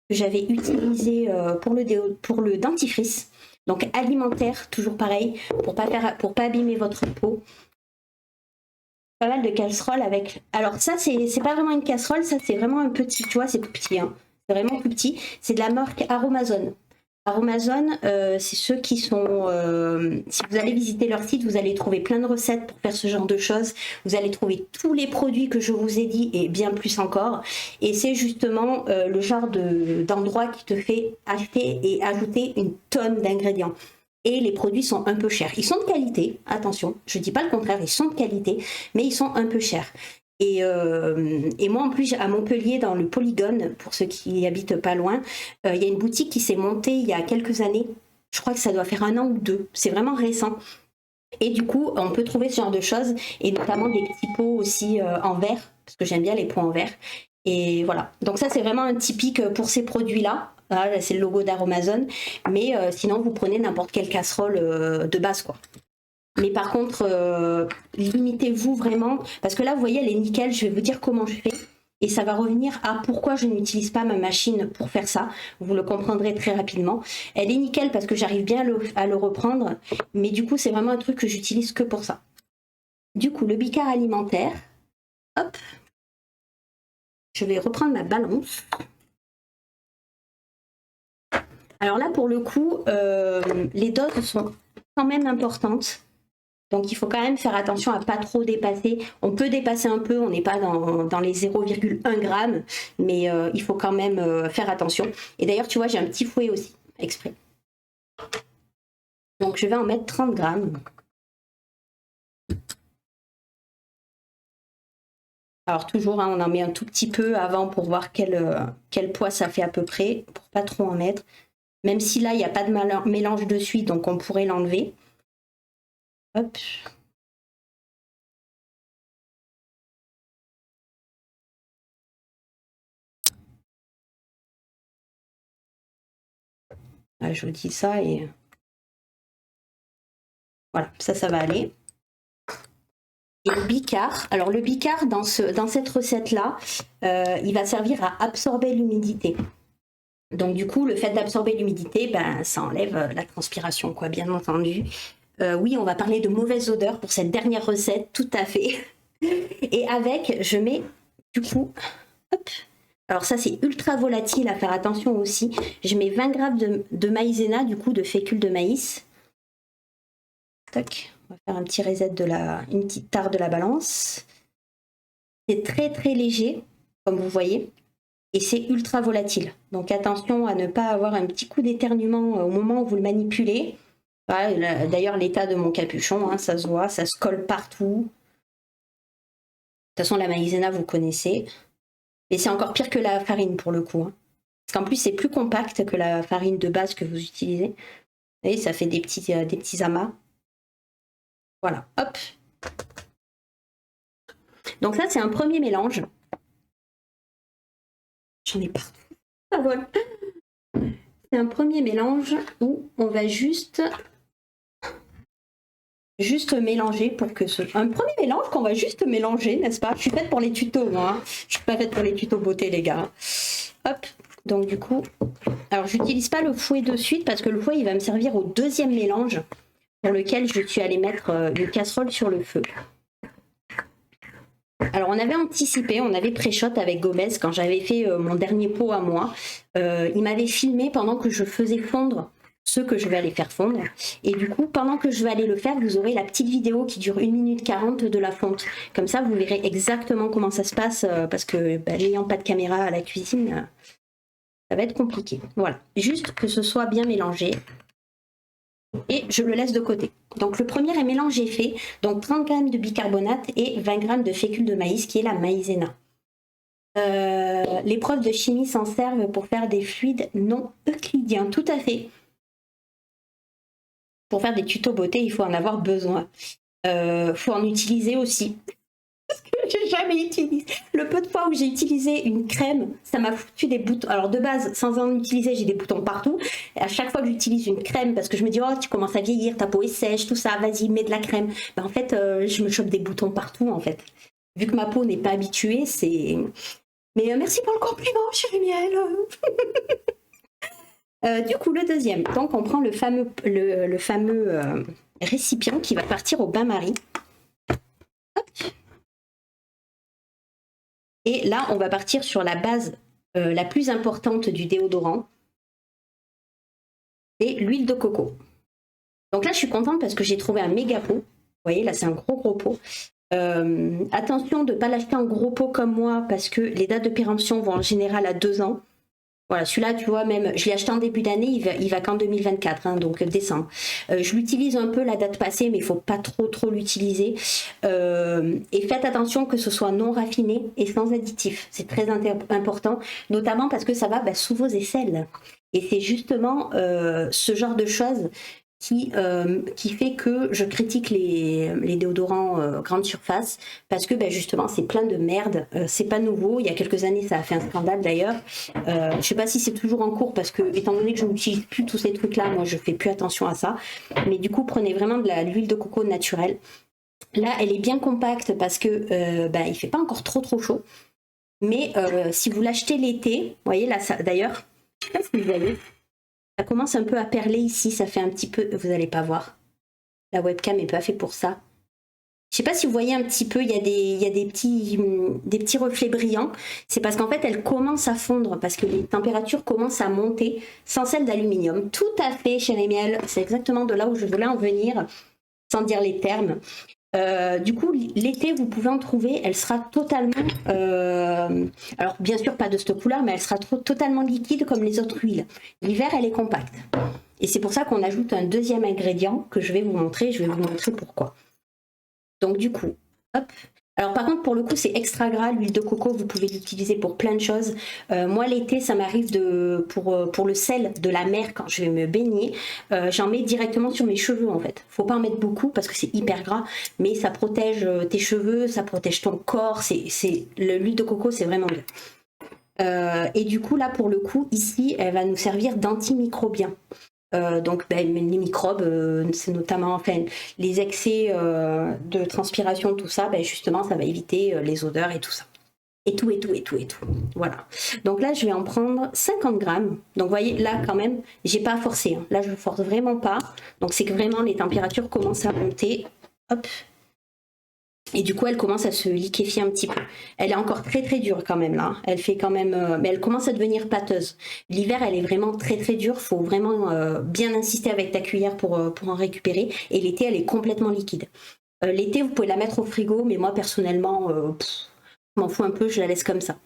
que j'avais utilisé pour le dentifrice. Donc alimentaire, toujours pareil, pour pas abîmer votre peau. Pas mal de casseroles avec... Alors ça, c'est pas vraiment une casserole, ça c'est vraiment un petit, tu vois, c'est tout petit, hein. C'est vraiment tout petit. C'est de la marque Aromazone. Aromazone, c'est ceux qui sont... si vous allez visiter leur site, vous allez trouver plein de recettes pour faire ce genre de choses. Vous allez trouver tous les produits que je vous ai dit et bien plus encore. Et c'est justement le genre d'endroit qui te fait acheter et ajouter une tonne d'ingrédients. Et les produits sont un peu chers. Ils sont de qualité, attention, je ne dis pas le contraire, ils sont de qualité, mais ils sont un peu chers. Et moi, en plus, à Montpellier, dans le Polygone, pour ceux qui habitent pas loin, il y a une boutique qui s'est montée il y a quelques années. Je crois que ça doit faire 1 an ou 2. C'est vraiment récent. Et du coup, on peut trouver ce genre de choses, et notamment des petits pots aussi en verre, parce que j'aime bien les pots en verre. Et voilà. Donc ça, c'est vraiment un typique pour ces produits-là. Là, c'est le logo d'Aromazone. Mais sinon, vous prenez n'importe quelle casserole de base, quoi. Mais par contre, limitez-vous vraiment. Parce que là, vous voyez, elle est nickel. Je vais vous dire comment je fais. Et ça va revenir à pourquoi je n'utilise pas ma machine pour faire ça. Vous le comprendrez très rapidement. Elle est nickel parce que j'arrive bien à le reprendre. Mais du coup, c'est vraiment un truc que j'utilise que pour ça. Du coup, le bicar alimentaire. Hop. Je vais reprendre ma balance. Alors là, pour le coup, les doses sont quand même importantes. Donc il faut quand même faire attention à pas trop dépasser. On peut dépasser un peu, on n'est pas dans les 0,1 g, mais il faut quand même faire attention. Et d'ailleurs, tu vois, j'ai un petit fouet aussi, exprès. Donc je vais en mettre 30 grammes. Alors toujours, hein, on en met un tout petit peu avant pour voir quel poids ça fait à peu près, pour pas trop en mettre. Même si là, il n'y a pas de mélange de suite, donc on pourrait l'enlever. Hop. Là, je vous dis ça et voilà, ça va aller. Et le bicar, alors le bicar dans cette recette-là, il va servir à absorber l'humidité. Donc du coup, le fait d'absorber l'humidité, ben, ça enlève la transpiration, quoi, bien entendu. Oui, on va parler de mauvaise odeur pour cette dernière recette, tout à fait. Et avec, je mets du coup, hop. Alors ça, c'est ultra volatile, à faire attention aussi. Je mets 20 g de maïzena, du coup, de fécule de maïs. Tac. On va faire un petit reset une petite tare de la balance. C'est très très léger, comme vous voyez, et c'est ultra volatile. Donc attention à ne pas avoir un petit coup d'éternuement au moment où vous le manipulez. Voilà, d'ailleurs, l'état de mon capuchon, hein, ça se voit, ça se colle partout. De toute façon, la maïzena, vous connaissez. Mais c'est encore pire que la farine pour le coup. Hein. Parce qu'en plus, c'est plus compact que la farine de base que vous utilisez. Vous voyez, ça fait des petits amas. Voilà, hop. Donc ça, c'est un premier mélange. J'en ai partout. Ah, voilà. C'est un premier mélange où on va juste mélanger pour que un premier mélange qu'on va juste mélanger, n'est-ce pas? Je suis faite pour les tutos, moi. Hein. Je suis pas faite pour les tutos beauté, les gars. Hop. Donc du coup, alors j'utilise pas le fouet de suite parce que le fouet, il va me servir au deuxième mélange pour lequel je suis allée mettre une casserole sur le feu. Alors on avait anticipé, on avait pré-shot avec Gomez quand j'avais fait mon dernier pot à moi. Il m'avait filmé pendant que je faisais fondre ce que je vais aller faire fondre. Et du coup, pendant que je vais aller le faire, vous aurez la petite vidéo qui dure 1 minute 40 de la fonte. Comme ça, vous verrez exactement comment ça se passe parce que n'ayant pas de caméra à la cuisine, ça va être compliqué. Voilà, juste que ce soit bien mélangé. Et je le laisse de côté. Donc le premier mélange est fait, donc 30 g de bicarbonate et 20 g de fécule de maïs qui est la maïzena. Les profs de chimie s'en servent pour faire des fluides non euclidiens, tout à fait. Pour faire des tutos beauté, il faut en avoir besoin. Il faut en utiliser aussi. J'ai jamais utilisé. Le peu de fois où j'ai utilisé une crème, ça m'a foutu des boutons. Alors de base, sans en utiliser, j'ai des boutons partout. Et à chaque fois que j'utilise une crème, parce que je me dis, oh, tu commences à vieillir, ta peau est sèche, tout ça, vas-y, mets de la crème. Ben, en fait, je me chope des boutons partout, en fait. Vu que ma peau n'est pas habituée, c'est... Mais merci pour le compliment, chérie miel. Du coup, le deuxième. Donc, on prend le fameux récipient qui va partir au bain-marie. Et là, on va partir sur la base la plus importante du déodorant. Et l'huile de coco. Donc là, je suis contente parce que j'ai trouvé un méga pot. Vous voyez, là, c'est un gros pot. Attention de ne pas l'acheter en gros pot comme moi parce que les dates de péremption vont en général à 2 ans. Voilà, celui-là, tu vois, même, je l'ai acheté en début d'année, il va qu'en 2024, hein, donc décembre. Je l'utilise un peu la date passée, mais il ne faut pas trop l'utiliser. Et faites attention que ce soit non raffiné et sans additif. C'est très important, notamment parce que ça va sous vos aisselles. Et c'est justement ce genre de choses qui fait que je critique les déodorants grande surface parce que justement c'est plein de merde, c'est pas nouveau, il y a quelques années ça a fait un scandale d'ailleurs, je sais pas si c'est toujours en cours parce que étant donné que je n'utilise plus tous ces trucs là, moi je fais plus attention à ça, mais du coup prenez vraiment de l'huile de coco naturelle. Là elle est bien compacte parce que il fait pas encore trop chaud, mais si vous l'achetez l'été, vous voyez là ça d'ailleurs, je sais pas si vous voyez, ça commence un peu à perler ici, ça fait un petit peu... Vous n'allez pas voir. La webcam n'est pas faite pour ça. Je ne sais pas si vous voyez un petit peu, il y a des petits reflets brillants. C'est parce qu'en fait, elle commence à fondre, parce que les températures commencent à monter sans celle d'aluminium. Tout à fait, chérie miel. C'est exactement de là où je voulais en venir, sans dire les termes. Du coup, l'été, vous pouvez en trouver. Elle sera totalement... alors, bien sûr, pas de cette couleur, mais elle sera totalement liquide comme les autres huiles. L'hiver, elle est compacte. Et c'est pour ça qu'on ajoute un deuxième ingrédient que je vais vous montrer. Je vais vous montrer pourquoi. Donc, du coup, hop. Alors, par contre, pour le coup, c'est extra gras. L'huile de coco, vous pouvez l'utiliser pour plein de choses. Moi, l'été, ça m'arrive pour le sel de la mer, quand je vais me baigner, j'en mets directement sur mes cheveux, en fait. Faut pas en mettre beaucoup parce que c'est hyper gras, mais ça protège tes cheveux, ça protège ton corps. L'huile de coco, c'est vraiment bien. Et du coup, là, pour le coup, ici, elle va nous servir d'antimicrobien. Donc les microbes, c'est notamment les excès de transpiration, tout ça, justement ça va éviter les odeurs et tout ça. Et tout. Voilà. Donc là je vais en prendre 50 grammes. Donc vous voyez là quand même, j'ai pas forcé. Hein. Là je ne force vraiment pas. Donc c'est que vraiment les températures commencent à monter. Hop. Et du coup, elle commence à se liquéfier un petit peu. Elle est encore très dure quand même là. Elle fait quand même, mais elle commence à devenir pâteuse. L'hiver, elle est vraiment très dure. Faut vraiment bien insister avec ta cuillère pour en récupérer. Et l'été, elle est complètement liquide. L'été, vous pouvez la mettre au frigo, mais moi personnellement, je m'en fous un peu. Je la laisse comme ça.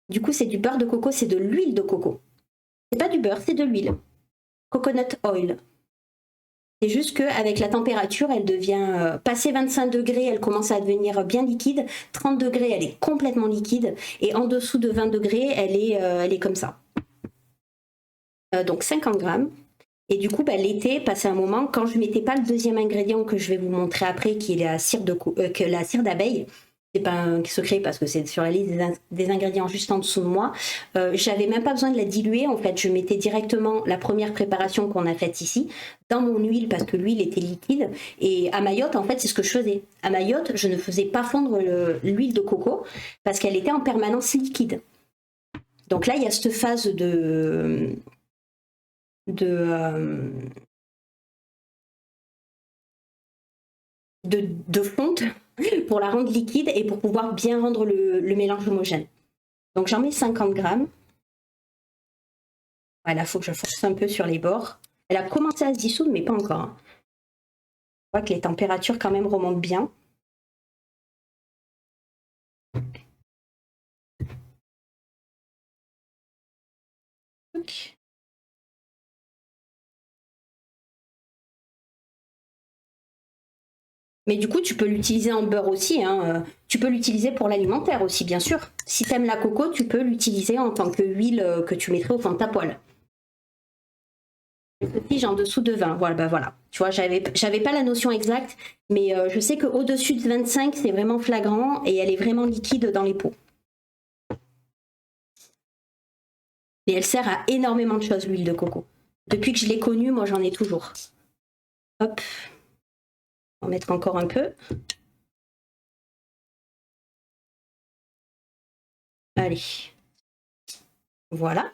Du coup, c'est du beurre de coco, c'est de l'huile de coco. C'est pas du beurre, c'est de l'huile. Coconut oil. C'est juste qu'avec la température, elle devient, passé 25 degrés, elle commence à devenir bien liquide. 30 degrés, elle est complètement liquide. Et en dessous de 20 degrés, elle est comme ça. Donc 50 grammes. Et du coup, l'été, passé un moment, quand je ne mettais pas le deuxième ingrédient que je vais vous montrer après, qui est la cire d'abeille, c'est pas un secret parce que c'est sur la liste des ingrédients juste en dessous de moi. J'avais même pas besoin de la diluer. En fait, je mettais directement la première préparation qu'on a faite ici dans mon huile parce que l'huile était liquide. Et à Mayotte, en fait, c'est ce que je faisais. À Mayotte, je ne faisais pas fondre l'huile de coco parce qu'elle était en permanence liquide. Donc là, il y a cette phase de fonte pour la rendre liquide et pour pouvoir bien rendre le mélange homogène. Donc j'en mets 50 grammes. Voilà, il faut que je force un peu sur les bords. Elle a commencé à se dissoudre, mais pas encore. Hein. On voit que les températures quand même remontent bien. Mais du coup, tu peux l'utiliser en beurre aussi. Hein. Tu peux l'utiliser pour l'alimentaire aussi, bien sûr. Si tu aimes la coco, tu peux l'utiliser en tant que huile que tu mettrais au fond de ta poêle. Je fige en dessous de 20. Voilà, voilà. Tu vois, j'avais pas la notion exacte, mais je sais qu'au-dessus de 25, c'est vraiment flagrant et elle est vraiment liquide dans les pots. Et elle sert à énormément de choses, l'huile de coco. Depuis que je l'ai connue, moi j'en ai toujours. Hop, on va mettre encore un peu. Allez, voilà.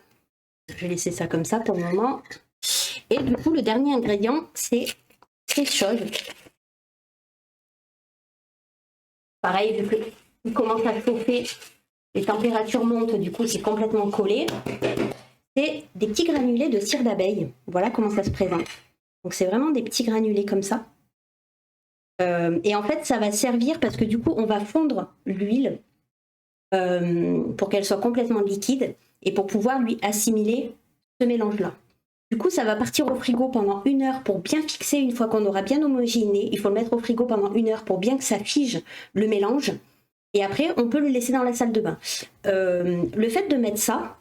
Je vais laisser ça comme ça pour le moment. Et du coup, le dernier ingrédient, c'est quelque chose. Pareil, vu qu'il commence à chauffer, les températures montent, du coup, c'est complètement collé. C'est des petits granulés de cire d'abeille. Voilà comment ça se présente. Donc, c'est vraiment des petits granulés comme ça. Et en fait, ça va servir parce que du coup, on va fondre l'huile pour qu'elle soit complètement liquide et pour pouvoir lui assimiler ce mélange-là. Du coup, ça va partir au frigo pendant 1 heure pour bien fixer. Une fois qu'on aura bien homogénéé, il faut le mettre au frigo pendant 1 heure pour bien que ça fige le mélange. Et après, on peut le laisser dans la salle de bain. Le fait de mettre ça,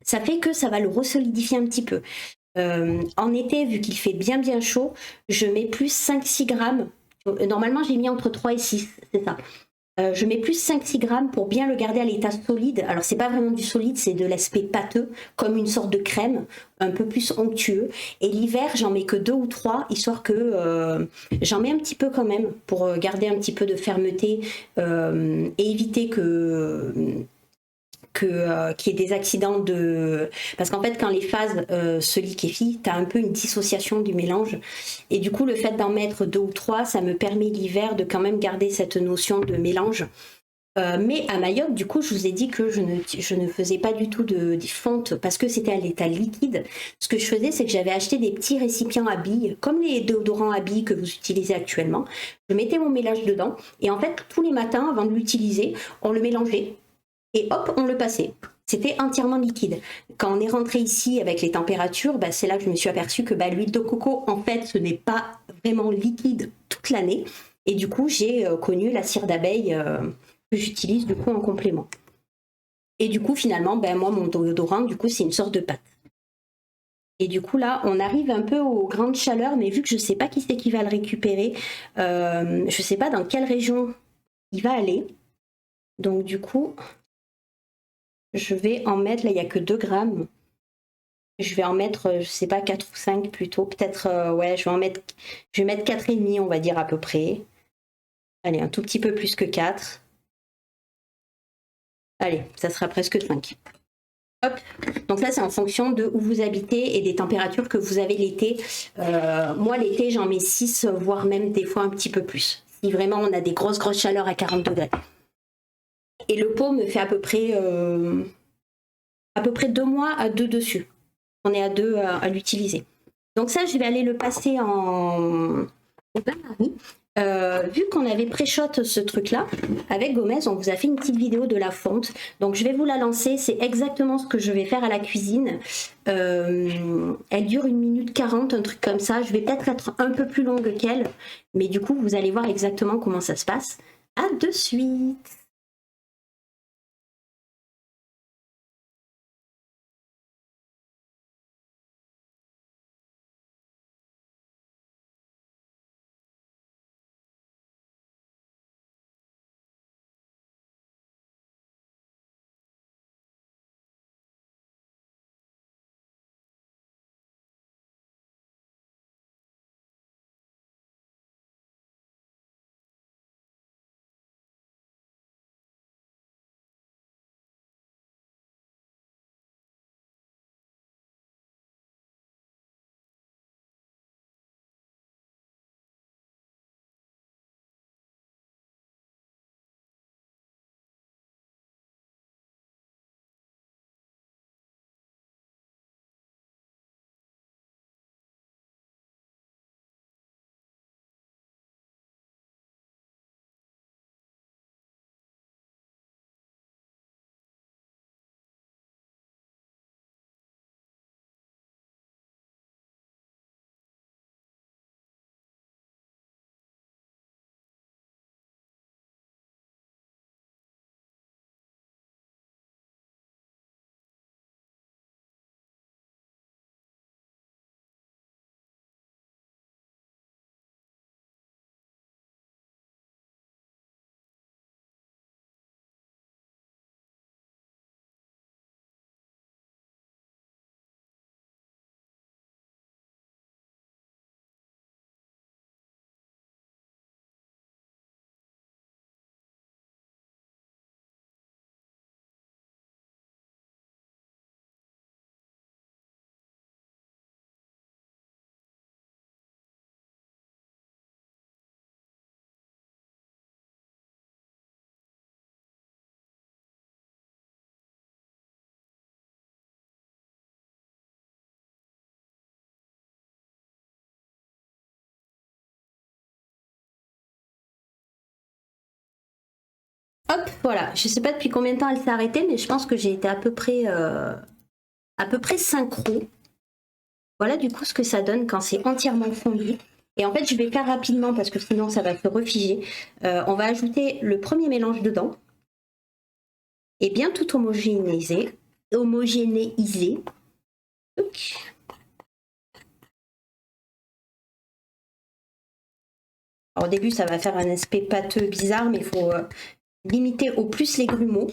ça fait que ça va le resolidifier un petit peu. En été, vu qu'il fait bien bien chaud, je mets plus 5-6 grammes. Normalement, j'ai mis entre 3 et 6, c'est ça. Je mets plus 5-6 grammes pour bien le garder à l'état solide. Alors, c'est pas vraiment du solide, c'est de l'aspect pâteux, comme une sorte de crème, un peu plus onctueux. Et l'hiver, j'en mets que 2 ou 3, histoire que j'en mets un petit peu quand même, pour garder un petit peu de fermeté et éviter qu'il y ait des accidents de... Parce qu'en fait, quand les phases se liquéfient, tu as un peu une dissociation du mélange. Et du coup, le fait d'en mettre 2 ou 3, ça me permet l'hiver de quand même garder cette notion de mélange. Mais à Mayotte, du coup, je vous ai dit que je ne faisais pas du tout de fonte parce que c'était à l'état liquide. Ce que je faisais, c'est que j'avais acheté des petits récipients à billes, comme les déodorants à billes que vous utilisez actuellement. Je mettais mon mélange dedans et en fait, tous les matins, avant de l'utiliser, on le mélangeait. Et hop, on le passait. C'était entièrement liquide. Quand on est rentré ici avec les températures, bah, c'est là que je me suis aperçue que bah, l'huile de coco, en fait, ce n'est pas vraiment liquide toute l'année. Et du coup, j'ai connu la cire d'abeille que j'utilise du coup en complément. Et du coup, finalement, ben, moi, mon déodorant, du coup, c'est une sorte de pâte. Et du coup, là, on arrive un peu aux grandes chaleurs, mais vu que je ne sais pas qui c'est qui va le récupérer, je ne sais pas dans quelle région il va aller. Donc, du coup, je vais en mettre, là, il n'y a que 2 grammes. Je vais en mettre, je sais pas, 4 ou 5 plutôt. Peut-être, ouais, je vais mettre 4,5, on va dire à peu près. Allez, un tout petit peu plus que 4. Allez, ça sera presque 5. Hop. Donc là, c'est en fonction de où vous habitez et des températures que vous avez l'été. Moi, l'été, j'en mets 6, voire même des fois un petit peu plus. Si vraiment on a des grosses chaleurs à 40 degrés. Et le pot me fait à peu près 2 mois à 2 dessus. On est à 2 à l'utiliser. Donc ça, je vais aller le passer en bain-marie. Vu qu'on avait pré-shot ce truc-là, avec Gomez, on vous a fait une petite vidéo de la fonte. Donc je vais vous la lancer. C'est exactement ce que je vais faire à la cuisine. Elle dure 1 minute 40, un truc comme ça. Je vais peut-être être un peu plus longue qu'elle. Mais du coup, vous allez voir exactement comment ça se passe. À de suite. hop, voilà. Je sais pas depuis combien de temps elle s'est arrêtée, mais je pense que j'ai été à peu près synchro. Voilà du coup ce que ça donne quand c'est entièrement fondu. Et en fait, je vais faire rapidement parce que sinon ça va se refiger. On va ajouter le premier mélange dedans et bien tout homogénéiser. Alors, au début, ça va faire un aspect pâteux bizarre, mais il faut limiter au plus les grumeaux.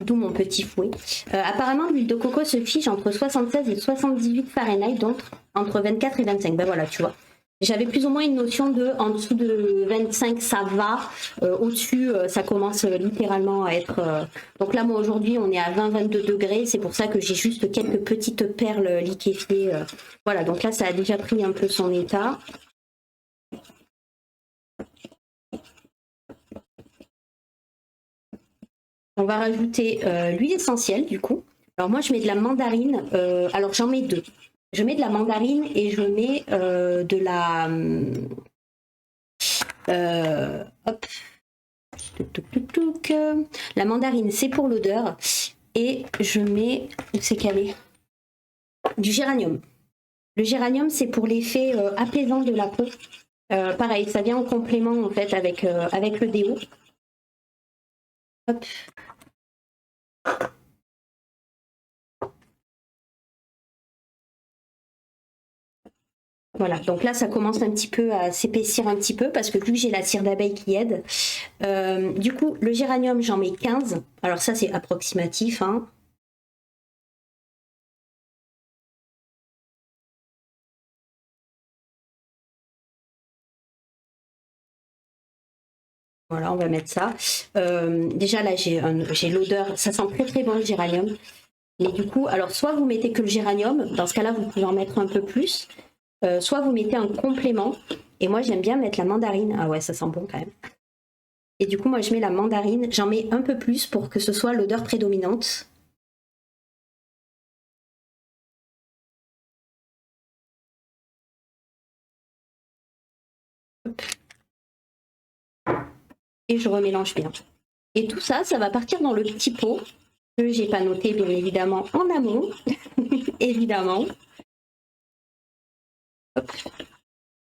D'où mon petit fouet. Apparemment, l'huile de coco se fige entre 76 et 78 Fahrenheit, donc entre 24 et 25. Ben voilà, tu vois. J'avais plus ou moins une notion de en dessous de 25, ça va. Au-dessus, ça commence littéralement à être. Donc là, moi, aujourd'hui, on est à 20-22 degrés. C'est pour ça que j'ai juste quelques petites perles liquéfiées. Voilà, donc là, ça a déjà pris un peu son état. On va rajouter l'huile essentielle, du coup. Alors moi, je mets de la mandarine. Alors j'en mets deux. Je mets de la mandarine et je mets de la... hop. La mandarine, c'est pour l'odeur. Et je mets... Où c'est calé? Du géranium. Le géranium, c'est pour l'effet apaisant de la peau. Pareil, ça vient en complément en fait avec le déo. Hop. Voilà, donc là ça commence un petit peu à s'épaissir un petit peu parce que vu que j'ai la cire d'abeille qui aide. Du coup, le géranium, j'en mets 15. Alors ça c'est approximatif. Hein. Voilà, on va mettre ça. Déjà là j'ai l'odeur, ça sent très très bon le géranium. Mais du coup, alors soit vous mettez que le géranium, dans ce cas-là vous pouvez en mettre un peu plus. Soit vous mettez un complément. Et moi j'aime bien mettre la mandarine. Ah ouais, ça sent bon quand même. Et du coup, moi je mets la mandarine. J'en mets un peu plus pour que ce soit l'odeur prédominante. Et je remélange bien. Et tout ça, ça va partir dans le petit pot que j'ai pas noté bien évidemment en amont. Évidemment. Hop.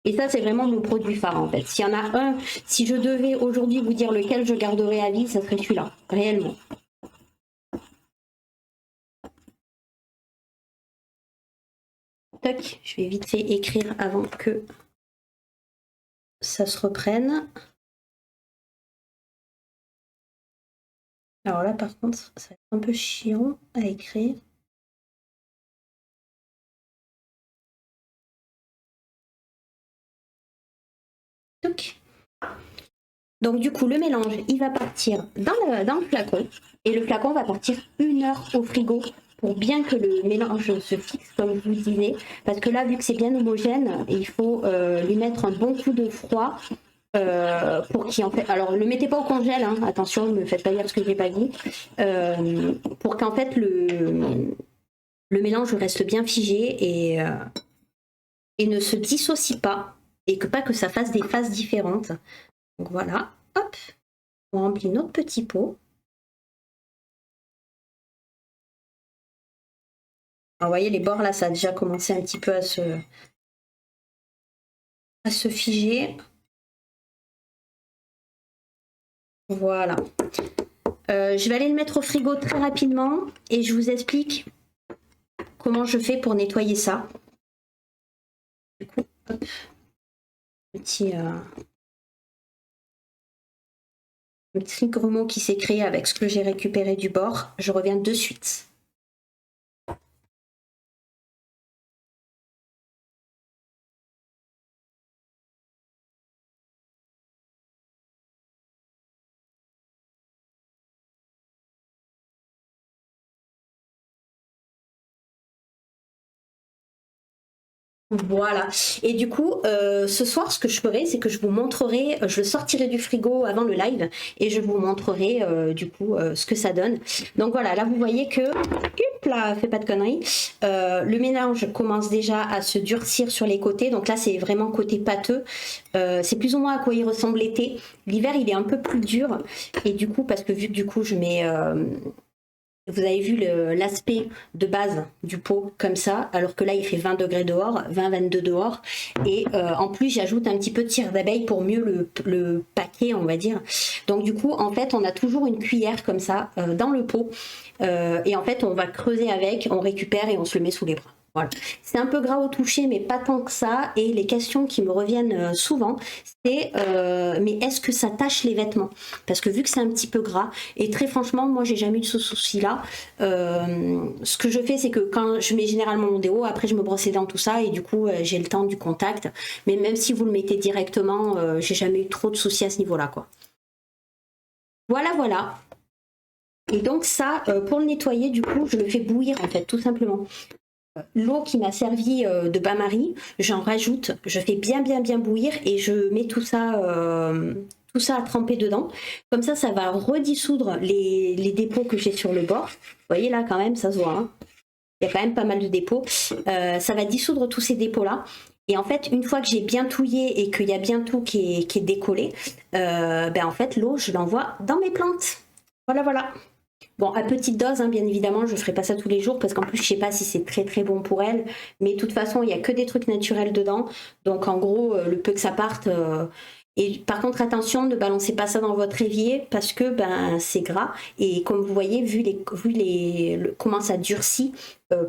Et ça, c'est vraiment mon produit phare en fait. S'il y en a un, si je devais aujourd'hui vous dire lequel je garderais à vie, ça serait celui-là, réellement. Tac, je vais vite fait écrire avant que ça se reprenne. Alors là, par contre, ça va être un peu chiant à écrire. Tac. Donc du coup, le mélange, il va partir dans le flacon. Et le flacon va partir 1 heure au frigo pour bien que le mélange se fixe, comme je vous disais. Parce que là, vu que c'est bien homogène, il faut lui mettre un bon coup de froid pour qu'il en fait... Alors, ne le mettez pas au congèle, hein, attention, ne me faites pas dire ce que j'ai pas dit. Pour qu'en fait, le mélange reste bien figé et ne se dissocie pas. Et pas que ça fasse des phases différentes. Donc voilà, hop, on remplit notre petit pot. Alors, vous voyez, les bords là, ça a déjà commencé un petit peu à se figer. Voilà. Je vais aller le mettre au frigo très rapidement et je vous explique comment je fais pour nettoyer ça. Du coup, hop, petit grumeau qui s'est créé avec ce que j'ai récupéré du bord. Je reviens de suite. Voilà. Et du coup, ce soir, ce que je ferai, c'est que je vous montrerai, je le sortirai du frigo avant le live et je vous montrerai du coup ce que ça donne. Donc voilà, là vous voyez que, hop là, fais pas de conneries. Le mélange commence déjà à se durcir sur les côtés. Donc là, c'est vraiment côté pâteux. C'est plus ou moins à quoi il ressemble l'été. L'hiver, il est un peu plus dur. Et du coup, parce que vu que du coup, je mets vous avez vu l'aspect de base du pot comme ça, alors que là il fait 20 degrés dehors, 20-22 dehors. Et en plus j'ajoute un petit peu de cire d'abeille pour mieux le paquer, on va dire. Donc du coup en fait on a toujours une cuillère comme ça dans le pot. Et en fait on va creuser avec, on récupère et on se le met sous les bras. Voilà. C'est un peu gras au toucher, mais pas tant que ça. Et les questions qui me reviennent souvent, c'est mais est-ce que ça tache les vêtements? Parce que vu que c'est un petit peu gras, et très franchement, moi j'ai jamais eu ce souci-là. Ce que je fais, c'est que quand je mets généralement mon déo, après je me brosse les dents, tout ça, et du coup j'ai le temps du contact. Mais même si vous le mettez directement, j'ai jamais eu trop de soucis à ce niveau-là, quoi. Voilà, voilà. Et donc ça, pour le nettoyer, du coup, je le fais bouillir en fait, tout simplement. L'eau qui m'a servi de bain-marie, j'en rajoute, je fais bien bouillir et je mets tout ça à tremper dedans. Comme ça va redissoudre les dépôts que j'ai sur le bord. Vous voyez là quand même, ça se voit, hein. Il y a quand même pas mal de dépôts. Ça va dissoudre tous ces dépôts-là. Et en fait, une fois que j'ai bien touillé et qu'il y a bien tout qui est décollé, ben en fait, l'eau, je l'envoie dans mes plantes. Voilà, voilà. Bon, à petite dose, hein, bien évidemment, je ne ferai pas ça tous les jours parce qu'en plus, je ne sais pas si c'est très bon pour elle. Mais de toute façon, il n'y a que des trucs naturels dedans. Donc, en gros, le peu que ça parte. Et par contre, attention, ne balancez pas ça dans votre évier parce que ben, c'est gras. Et comme vous voyez, comment ça durcit,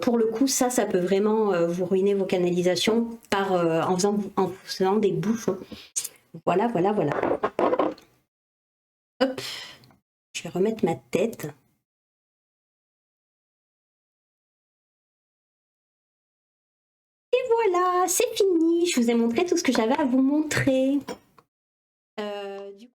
pour le coup, ça peut vraiment vous ruiner vos canalisations en faisant des bouchons. Voilà, voilà, voilà. Hop, je vais remettre ma tête. Voilà, c'est fini. Je vous ai montré tout ce que j'avais à vous montrer. Du